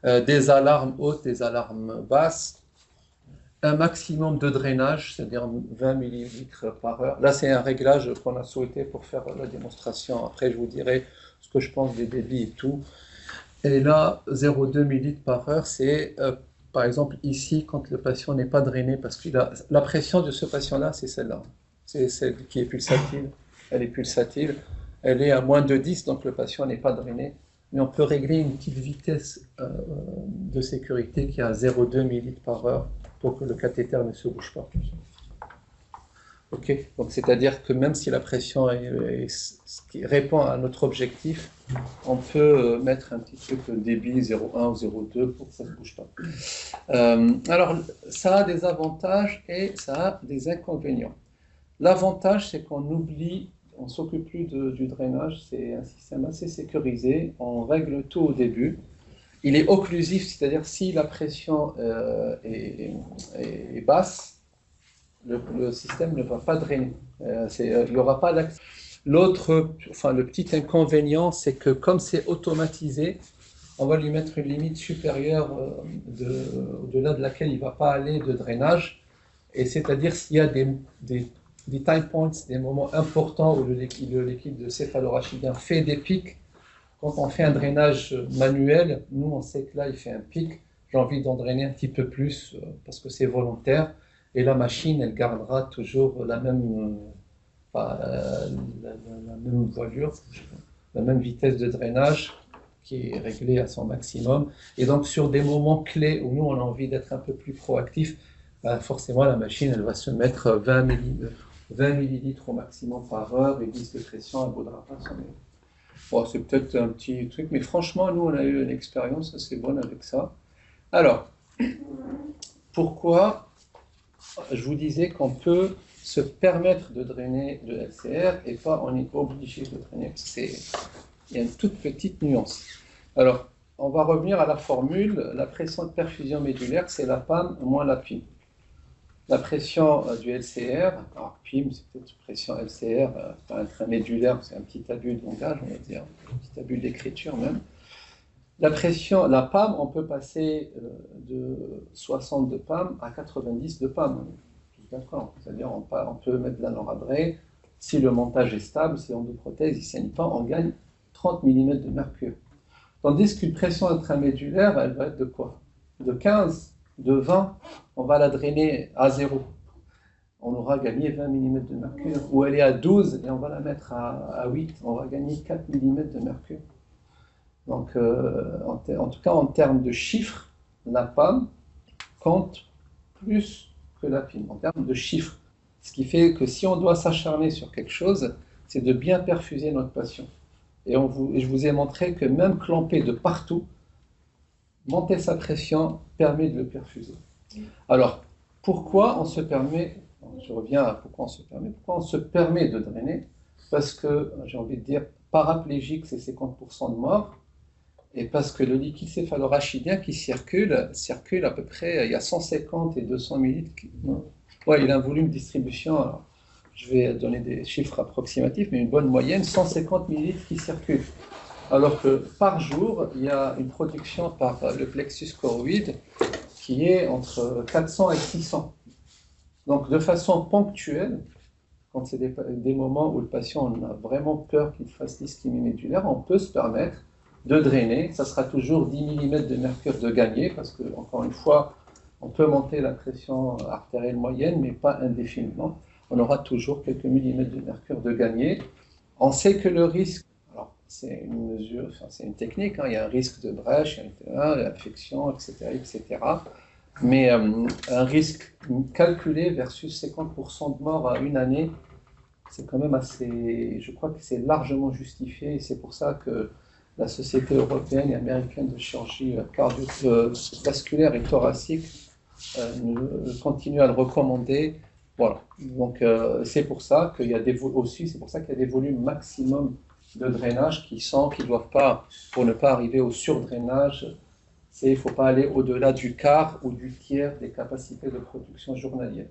des alarmes hautes, des alarmes basses, un maximum de drainage, c'est-à-dire 20 ml par heure. Là, c'est un réglage qu'on a souhaité pour faire la démonstration. Après, je vous dirai ce que je pense des débits et tout. Et là, 0,2 ml par heure, c'est par exemple ici, quand le patient n'est pas drainé, parce que la pression de ce patient-là, c'est celle-là. C'est celle qui est pulsatile. Elle est pulsatile. Elle est à moins de 10, donc le patient n'est pas drainé. Mais on peut régler une petite vitesse de sécurité qui est à 0,2 ml par heure pour que le cathéter ne se bouge pas. Ok, donc c'est-à-dire que même si la pression répond à notre objectif, on peut mettre un petit truc de débit 0,1 ou 0,2 pour que ça ne bouge pas. Alors, ça a des avantages et ça a des inconvénients. L'avantage, c'est qu'on oublie, on ne s'occupe plus du drainage, c'est un système assez sécurisé, on règle tout au début. Il est occlusif, c'est-à-dire si la pression est basse, le système ne va pas drainer. Il n'y aura pas d'accès. Le petit inconvénient, c'est que comme c'est automatisé, on va lui mettre une limite supérieure au-delà de laquelle il ne va pas aller de drainage. Et c'est-à-dire s'il y a des time points, des moments importants où le liquide de céphalorachidien fait des pics. Quand on fait un drainage manuel, nous on sait que là il fait un pic, j'ai envie d'en drainer un petit peu plus parce que c'est volontaire, et la machine elle gardera toujours la même voilure, la même vitesse de drainage qui est réglée à son maximum. Et donc sur des moments clés où nous on a envie d'être un peu plus proactif, forcément la machine elle va se mettre 20 millilitres au maximum par heure, et glisse de pression, elle ne vaudra pas son heure. Bon, c'est peut-être un petit truc, mais franchement, nous, on a eu une expérience assez bonne avec ça. Alors, pourquoi je vous disais qu'on peut se permettre de drainer de LCR et pas on est obligé de drainer? Il y a une toute petite nuance. Alors, on va revenir à la formule. La pression de perfusion médulaire, c'est la PAM moins la PIM. La pression du LCR, alors PIM, c'est peut-être pression LCR, intramédulaire, c'est un petit abus de langage, on va dire, un petit abus d'écriture même. La pression, la PAM, on peut passer de 60 de PAM à 90 de PAM. D'accord. C'est-à-dire on peut mettre de la noradré, si le montage est stable, si on prothèse, il ne saigne pas, on gagne 30 mm de mercure. Tandis qu'une pression intramédulaire, elle va être de quoi? De 15, de 20, on va la drainer à 0. On aura gagné 20 mm de mercure. Ou elle est à 12 et on va la mettre à 8, on va gagner 4 mm de mercure. Donc, en tout cas, en termes de chiffres, la PAM compte plus que la PIM, en termes de chiffres. Ce qui fait que si on doit s'acharner sur quelque chose, c'est de bien perfuser notre patient. Et je vous ai montré que même clampé de partout, monter sa pression permet de le perfuser. Alors, pourquoi on se permet, je reviens à pourquoi on se permet de drainer? Parce que, j'ai envie de dire, paraplégique, c'est 50% de mort, et parce que le liquide céphalorachidien qui circule à peu près, il y a 150 et 200 millilitres. Ouais, il a un volume de distribution, alors, je vais donner des chiffres approximatifs, mais une bonne moyenne, 150 millilitres qui circulent. Alors que par jour, il y a une production par le plexus choroïde qui est entre 400 et 600. Donc de façon ponctuelle, quand c'est des moments où le patient a vraiment peur qu'il fasse l'ischémie médulaire, on peut se permettre de drainer. Ça sera toujours 10 mm de mercure de gagné, parce que, encore une fois, on peut monter la pression artérielle moyenne, mais pas indéfiniment. On aura toujours quelques millimètres de mercure de gagné. On sait que le risque, alors c'est une mesure, enfin, c'est une technique, hein, il y a un risque de brèche, d'infection, etc., etc. Mais un risque calculé versus 50% de morts à une année, c'est quand même assez, je crois que c'est largement justifié, et c'est pour ça que la Société européenne et américaine de chirurgie cardiovasculaire et thoracique continue à le recommander. Voilà. Donc c'est pour ça qu'il y a c'est pour ça qu'il y a des volumes maximum de drainage qui ne doivent pas, pour ne pas arriver au surdrainage, il ne faut pas aller au-delà du quart ou du tiers des capacités de production journalière.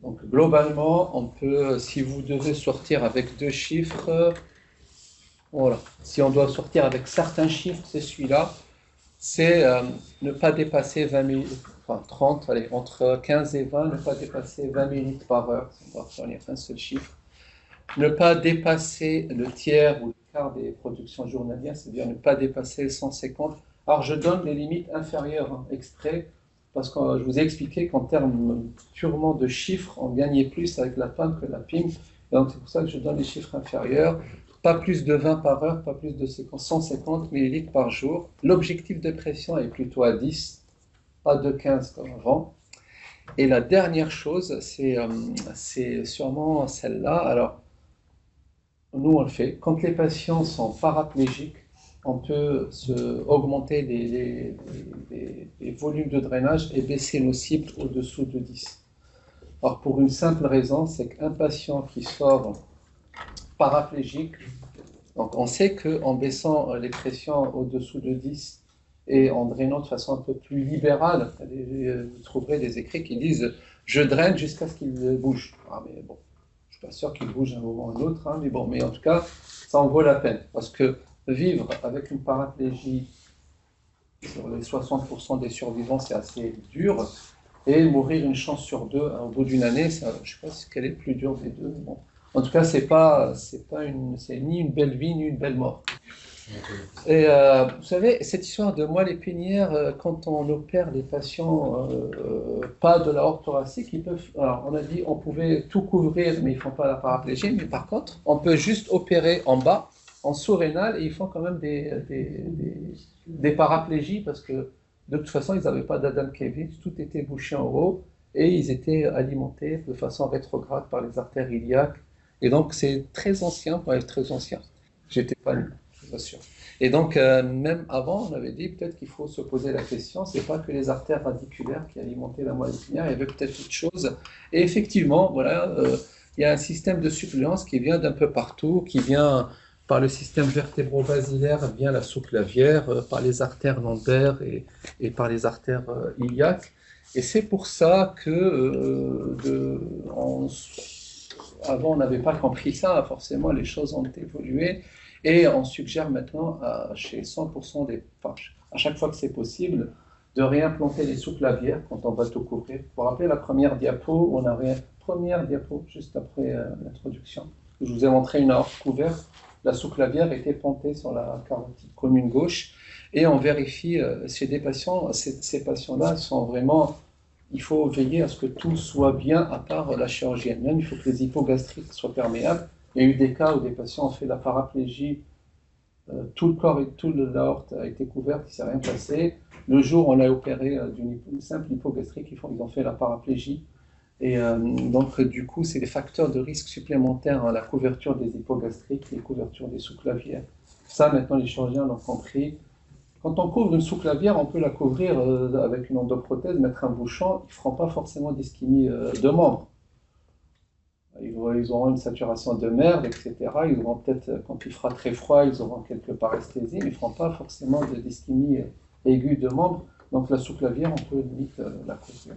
Donc globalement, on peut, si vous devez sortir avec deux chiffres, voilà. Si on doit sortir avec certains chiffres, c'est celui-là, c'est ne pas dépasser 20 000, enfin 30, allez, entre 15 et 20, ne pas dépasser 20 millilitres par heure, on va retenir un seul chiffre. Ne pas dépasser le tiers ou le quart des productions journalières, c'est-à-dire ne pas dépasser 150. Alors je donne des limites inférieures, hein, exprès, parce que je vous ai expliqué qu'en termes purement de chiffres, on gagnait plus avec la PAM que la PIM, et donc c'est pour ça que je donne les chiffres inférieurs. Pas plus de 20 par heure, pas plus de 150 millilitres par jour. L'objectif de pression est plutôt à 10, pas de 15 comme avant. Et la dernière chose, c'est sûrement celle-là. Alors, nous, on le fait. Quand les patients sont paraplégiques, on peut augmenter les volumes de drainage et baisser nos cibles au-dessous de 10. Alors, pour une simple raison, c'est qu'un patient qui sort paraplégique, donc on sait qu'en baissant les pressions au-dessous de 10 et en drainant de façon un peu plus libérale, vous trouverez des écrits qui disent « je draine jusqu'à ce qu'il bouge ». Ah, mais bon, je ne suis pas sûr qu'il bouge à un moment ou un autre, hein, mais bon, mais en tout cas, ça en vaut la peine, parce que vivre avec une paraplégie sur les 60% des survivants, c'est assez dur, et mourir une chance sur deux au bout d'une année, ça, je ne sais pas quelle est le plus dur des deux, mais bon. En tout cas, c'est ni une belle vie, ni une belle mort. Et vous savez, cette histoire de moelle épinière, quand on opère les patients pas de la horte thoracique, ils peuvent. Alors, on a dit on pouvait tout couvrir, mais ils ne font pas la paraplégie. Mais par contre, on peut juste opérer en bas, en sous-rénal, et ils font quand même des paraplégies parce que de toute façon, ils n'avaient pas d'Adamkiewicz, tout était bouché en haut, et ils étaient alimentés de façon rétrograde par les artères iliaques. Et donc, c'est très ancien, ouais, très ancien. J'étais pas né, bien sûr. Et donc, même avant, on avait dit peut-être qu'il faut se poser la question, c'est pas que les artères radiculaires qui alimentaient la moelle épinière, il y avait peut-être autre chose. Et effectivement, voilà, il y a un système de suppléance qui vient d'un peu partout, qui vient par le système vertébro-basilaire, via la sous-clavière, par les artères lombaires et par les artères iliaques. Et c'est pour ça que avant, on n'avait pas compris ça, forcément, les choses ont évolué, et on suggère maintenant, chez 100% à chaque fois que c'est possible, de réimplanter les sous-clavières quand on va tout couvrir. Vous vous rappelez la première diapo, première diapo, juste après l'introduction, je vous ai montré une aorte couverte, la sous-clavière était plantée sur la carotide commune gauche, et on vérifie chez des patients, ces patients-là sont vraiment... Il faut veiller à ce que tout soit bien, à part la chirurgie elle-même. Il faut que les hypogastriques soient perméables. Il y a eu des cas où des patients ont fait la paraplégie tout le corps et toute l'aorte a été couverte, il ne s'est rien passé. Le jour où on l'a opéré d'une simple hypogastrique, ils ont fait la paraplégie. Et donc, du coup, c'est des facteurs de risque supplémentaires à la couverture des hypogastriques, les couvertures des sous-clavières. Ça, maintenant, les chirurgiens l'ont compris. Quand on couvre une sous-clavière, on peut la couvrir avec une endoprothèse, mettre un bouchon, ils ne feront pas forcément d'ischémie de membre. Ils auront une saturation de merde, etc. Ils auront peut-être, quand il fera très froid, ils auront quelques paresthésies, mais ils ne feront pas forcément d'ischémie aiguë de membre. Donc la sous-clavière, on peut limite la couvrir.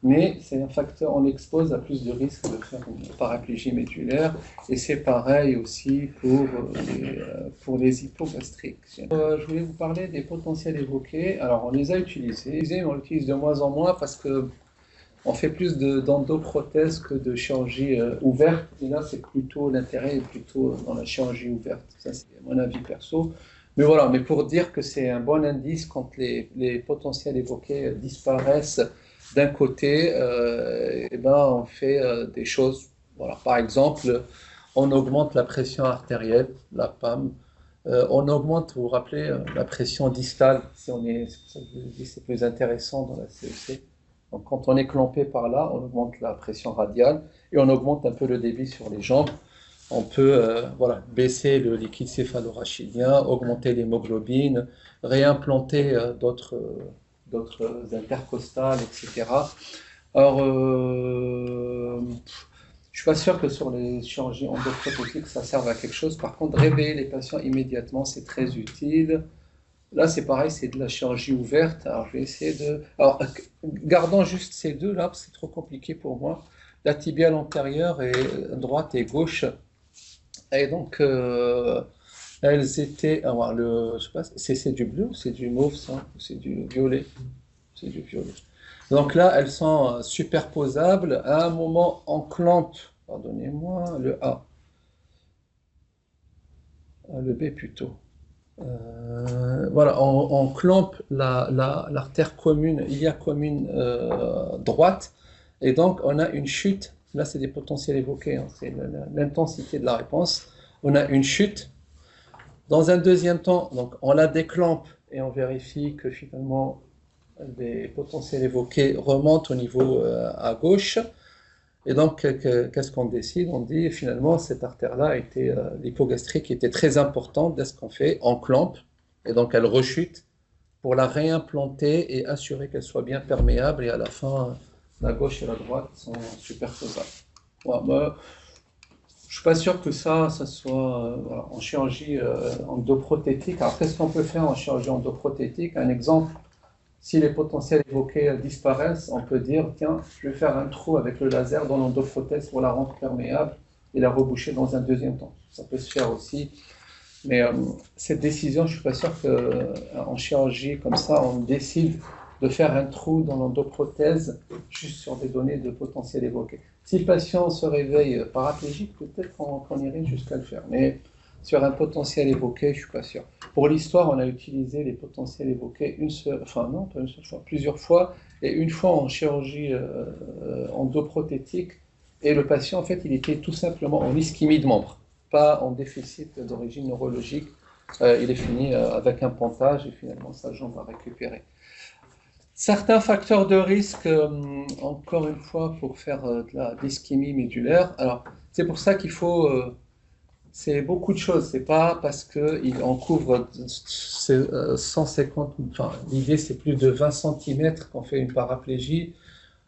Mais c'est un facteur, on expose à plus de risques de faire une paraplégie médulaire, et c'est pareil aussi pour les hypogastriques. Je voulais vous parler des potentiels évoqués. Alors on les a utilisés, mais on l'utilise de moins en moins parce que on fait plus d'endoprothèse que de chirurgie ouverte, et là c'est plutôt l'intérêt est plutôt dans la chirurgie ouverte. Ça c'est mon avis perso. Mais voilà, mais pour dire que c'est un bon indice quand les potentiels évoqués disparaissent d'un côté, et ben on fait des choses. Voilà, par exemple, on augmente la pression artérielle, la PAM. On augmente, vous vous rappelez, la pression distale. Si on est, c'est plus intéressant dans la CEC. Donc, quand on est clampé par là, on augmente la pression radiale et on augmente un peu le débit sur les jambes. On peut voilà, baisser le liquide céphalorachidien, augmenter l'hémoglobine, réimplanter d'autres intercostales, etc. Alors, je ne suis pas sûr que sur les chirurgies endoprothétiques, ça serve à quelque chose. Par contre, réveiller les patients immédiatement, c'est très utile. Là, c'est pareil, c'est de la chirurgie ouverte. Alors, je vais essayer de... Alors, gardons juste ces deux là, parce que c'est trop compliqué pour moi. La tibiale antérieure et droite et gauche. Et donc, elles étaient... Alors, je sais pas, c'est du bleu ou c'est du mauve, ça? Ou c'est du violet? C'est du violet. Donc là, elles sont superposables. À un moment, on clampe, pardonnez-moi, le A. Le B plutôt. Voilà, on clampe l'artère commune, ilia commune droite, et donc on a une chute. Là, c'est des potentiels évoqués, hein, c'est l'intensité de la réponse. On a une chute. Dans un deuxième temps, donc on la déclampe et on vérifie que finalement les potentiels évoqués remontent au niveau à gauche. Et donc, qu'est-ce qu'on décide? On dit finalement, cette artère-là, l'hypogastrique était très importante. Qu'est-ce qu'on fait? On clampe, et donc elle rechute pour la réimplanter et assurer qu'elle soit bien perméable. Et à la fin, la gauche et la droite sont superposables. Voilà, bah, je ne suis pas sûr que ça soit voilà, en chirurgie endoprothétique. Alors, qu'est-ce qu'on peut faire en chirurgie endoprothétique? Un exemple. Si les potentiels évoqués disparaissent, on peut dire, tiens, je vais faire un trou avec le laser dans l'endoprothèse pour la rendre perméable et la reboucher dans un deuxième temps. Ça peut se faire aussi. Mais cette décision, je ne suis pas sûr qu'en chirurgie, comme ça, on décide de faire un trou dans l'endoprothèse juste sur des données de potentiel évoqués. Si le patient se réveille paraplégique, peut-être qu'on irait jusqu'à le faire. Mais sur un potentiel évoqué, je ne suis pas sûr. Pour l'histoire, on a utilisé les potentiels évoqués plusieurs fois, et une fois en chirurgie endoprothétique, et le patient, en fait, il était tout simplement en ischémie de membre, pas en déficit d'origine neurologique. Il est fini avec un pontage, et finalement, sa jambe a récupéré. Certains facteurs de risque, encore une fois, pour faire de l'ischémie médulaire. Alors, c'est pour ça qu'il faut... c'est beaucoup de choses, c'est pas parce qu'on couvre 150, enfin l'idée c'est plus de 20 cm qu'on fait une paraplégie,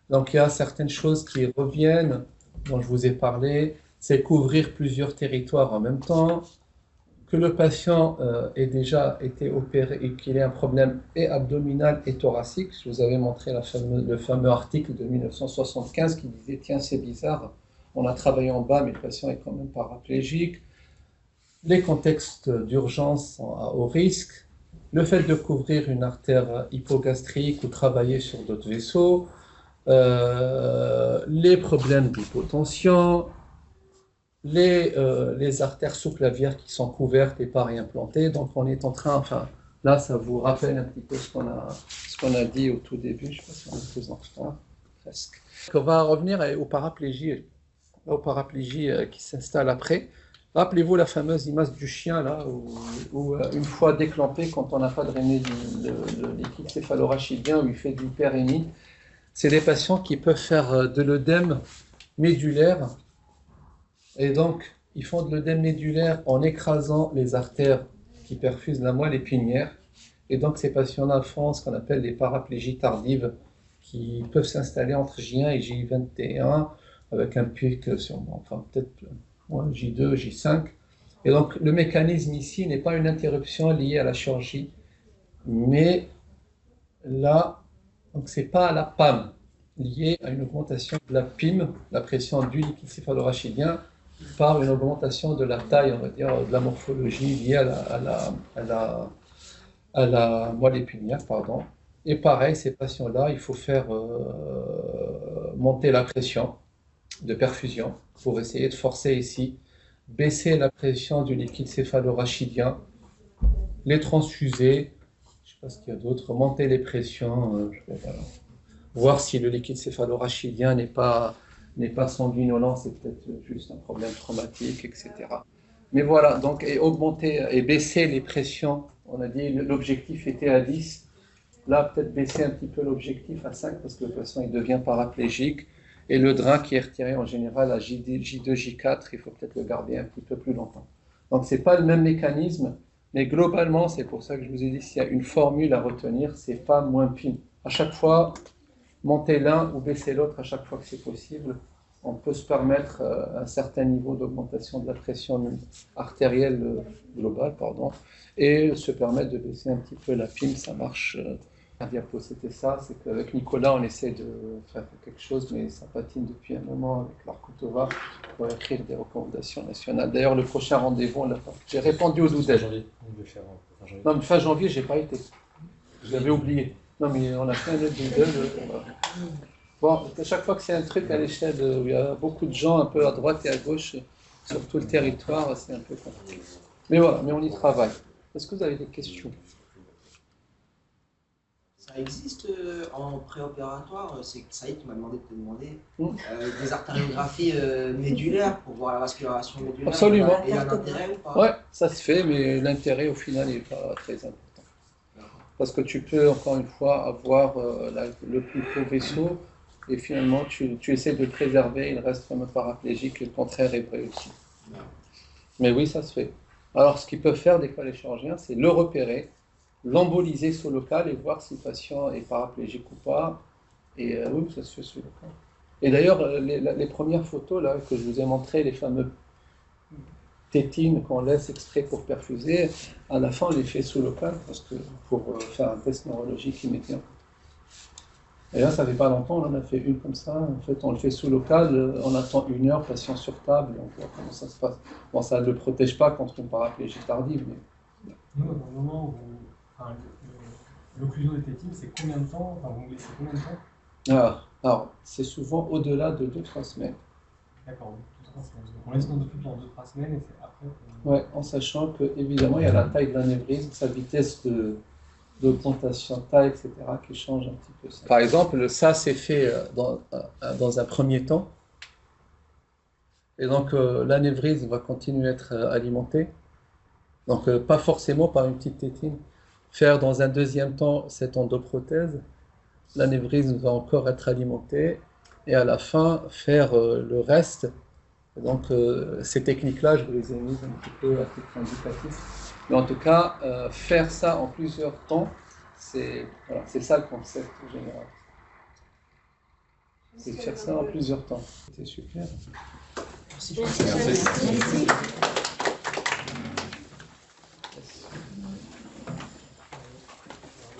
donc il y a certaines choses qui reviennent, dont je vous ai parlé, c'est couvrir plusieurs territoires en même temps, que le patient ait déjà été opéré et qu'il ait un problème et abdominal et thoracique. Je vous avais montré le fameux article de 1975 qui disait tiens c'est bizarre, on a travaillé en bas mais le patient est quand même paraplégique. Les contextes d'urgence sont à haut risque, le fait de couvrir une artère hypogastrique ou travailler sur d'autres vaisseaux, les problèmes d'hypotension, les artères sous-clavières qui sont couvertes et pas réimplantées. Donc on est en train, enfin là ça vous rappelle un petit peu ce qu'on a dit au tout début, je ne sais pas si on est plus en retard, presque. On va revenir aux paraplégies qui s'installent après. Rappelez-vous la fameuse image du chien, là, une fois déclampé, quand on n'a pas drainé le liquide céphalorachidien, où il fait de l'hyperémie, c'est des patients qui peuvent faire de l'œdème médulaire, et donc ils font de l'œdème médulaire en écrasant les artères qui perfusent la moelle épinière, et donc ces patients-là font ce qu'on appelle des paraplégies tardives, qui peuvent s'installer entre J1 et J21, avec un pic sur, enfin peut-être J2, J5. Et donc le mécanisme ici n'est pas une interruption liée à la chirurgie, mais là, donc c'est pas la PAM, liée à une augmentation de la PIM, la pression du liquide céphalorachidien, par une augmentation de la taille, on va dire, de la morphologie liée à la moelle épinière, pardon. Et pareil, ces patients-là, il faut faire monter la pression de perfusion pour essayer de forcer ici, baisser la pression du liquide céphalorachidien, les transfuser, je ne sais pas ce qu'il y a d'autre, monter les pressions, voir si le liquide céphalorachidien n'est pas sanguinolent, c'est peut-être juste un problème traumatique, etc. Mais voilà, donc et augmenter et baisser les pressions, on a dit l'objectif était à 10, là peut-être baisser un petit peu l'objectif à 5 parce que le patient il devient paraplégique et le drain qui est retiré en général à J2, J4, il faut peut-être le garder un petit peu plus longtemps. Donc c'est pas le même mécanisme, mais globalement c'est pour ça que je vous ai dit s'il y a une formule à retenir, c'est pas moins PIM. À chaque fois, monter l'un ou baisser l'autre à chaque fois que c'est possible. On peut se permettre un certain niveau d'augmentation de la pression artérielle globale, et se permettre de baisser un petit peu la PIM, ça marche. La diapo, c'était ça, c'est qu'avec Nicolas, on essaie de faire quelque chose, mais ça patine depuis un moment avec l'Arkutova pour écrire des recommandations nationales. D'ailleurs, le prochain rendez-vous, on l'a pas. J'ai répondu au Doudel. Non, mais fin janvier, j'ai pas été. Je l'avais oublié. Non, mais on a fait un autre Doudel. Bon, à chaque fois que c'est un truc à l'échelle où il y a beaucoup de gens un peu à droite et à gauche sur tout le territoire, c'est un peu compliqué. Mais voilà, mais on y travaille. Est-ce que vous avez des questions? Ça existe en préopératoire, c'est Saïd qui m'a demandé de te demander, des artériographies médulaires pour voir la vascularisation médulaire. Absolument. Il y a un intérêt ou pas? Ouais, ça se fait, mais l'intérêt au final n'est pas très important. Parce que tu peux, encore une fois, avoir le plus gros vaisseau et finalement tu essaies de le préserver, il reste comme un paraplégique et le contraire est vrai aussi. Mais oui, ça se fait. Alors, ce qu'ils peuvent faire des fois les chirurgiens, c'est le repérer, l'emboliser sous local et voir si le patient est paraplégique ou pas. Et oui, ça se fait sous local. Et d'ailleurs, les premières photos là, que je vous ai montrées, les fameux tétines qu'on laisse exprès pour perfuser, à la fin on les fait sous local parce que, pour faire un test neurologique immédiat. Et là, ça fait pas longtemps, on en a fait une comme ça. En fait, on le fait sous local, on attend 1 heure, patient sur table, on voit comment ça se passe. Bon, ça ne le protège pas contre une paraplégie tardive, mais... Nous, au moment où l'occlusion des tétines, c'est combien de temps? Enfin, vous me laissez combien de temps? Alors, c'est souvent au-delà de 2-3 semaines. D'accord, 2-3 semaines. On laisse nos occlusions en 2-3 semaines et c'est après. Ouais, en sachant que évidemment il y a la taille de l'anévrisme, sa vitesse d'augmentation de taille, etc., qui change un petit peu ça. Par exemple, ça c'est fait dans un premier temps. Et donc l'anévrisme va continuer à être alimenté. Donc pas forcément par une petite tétine. Faire dans un deuxième temps cette endoprothèse. L'anévrisme va encore être alimenté. Et à la fin, faire le reste. Et donc ces techniques-là, je vous les ai mises un petit peu à titre indicatif. Mais en tout cas, faire ça en plusieurs temps, c'est ça le concept général. C'est faire ça en plusieurs temps. C'était super. Merci.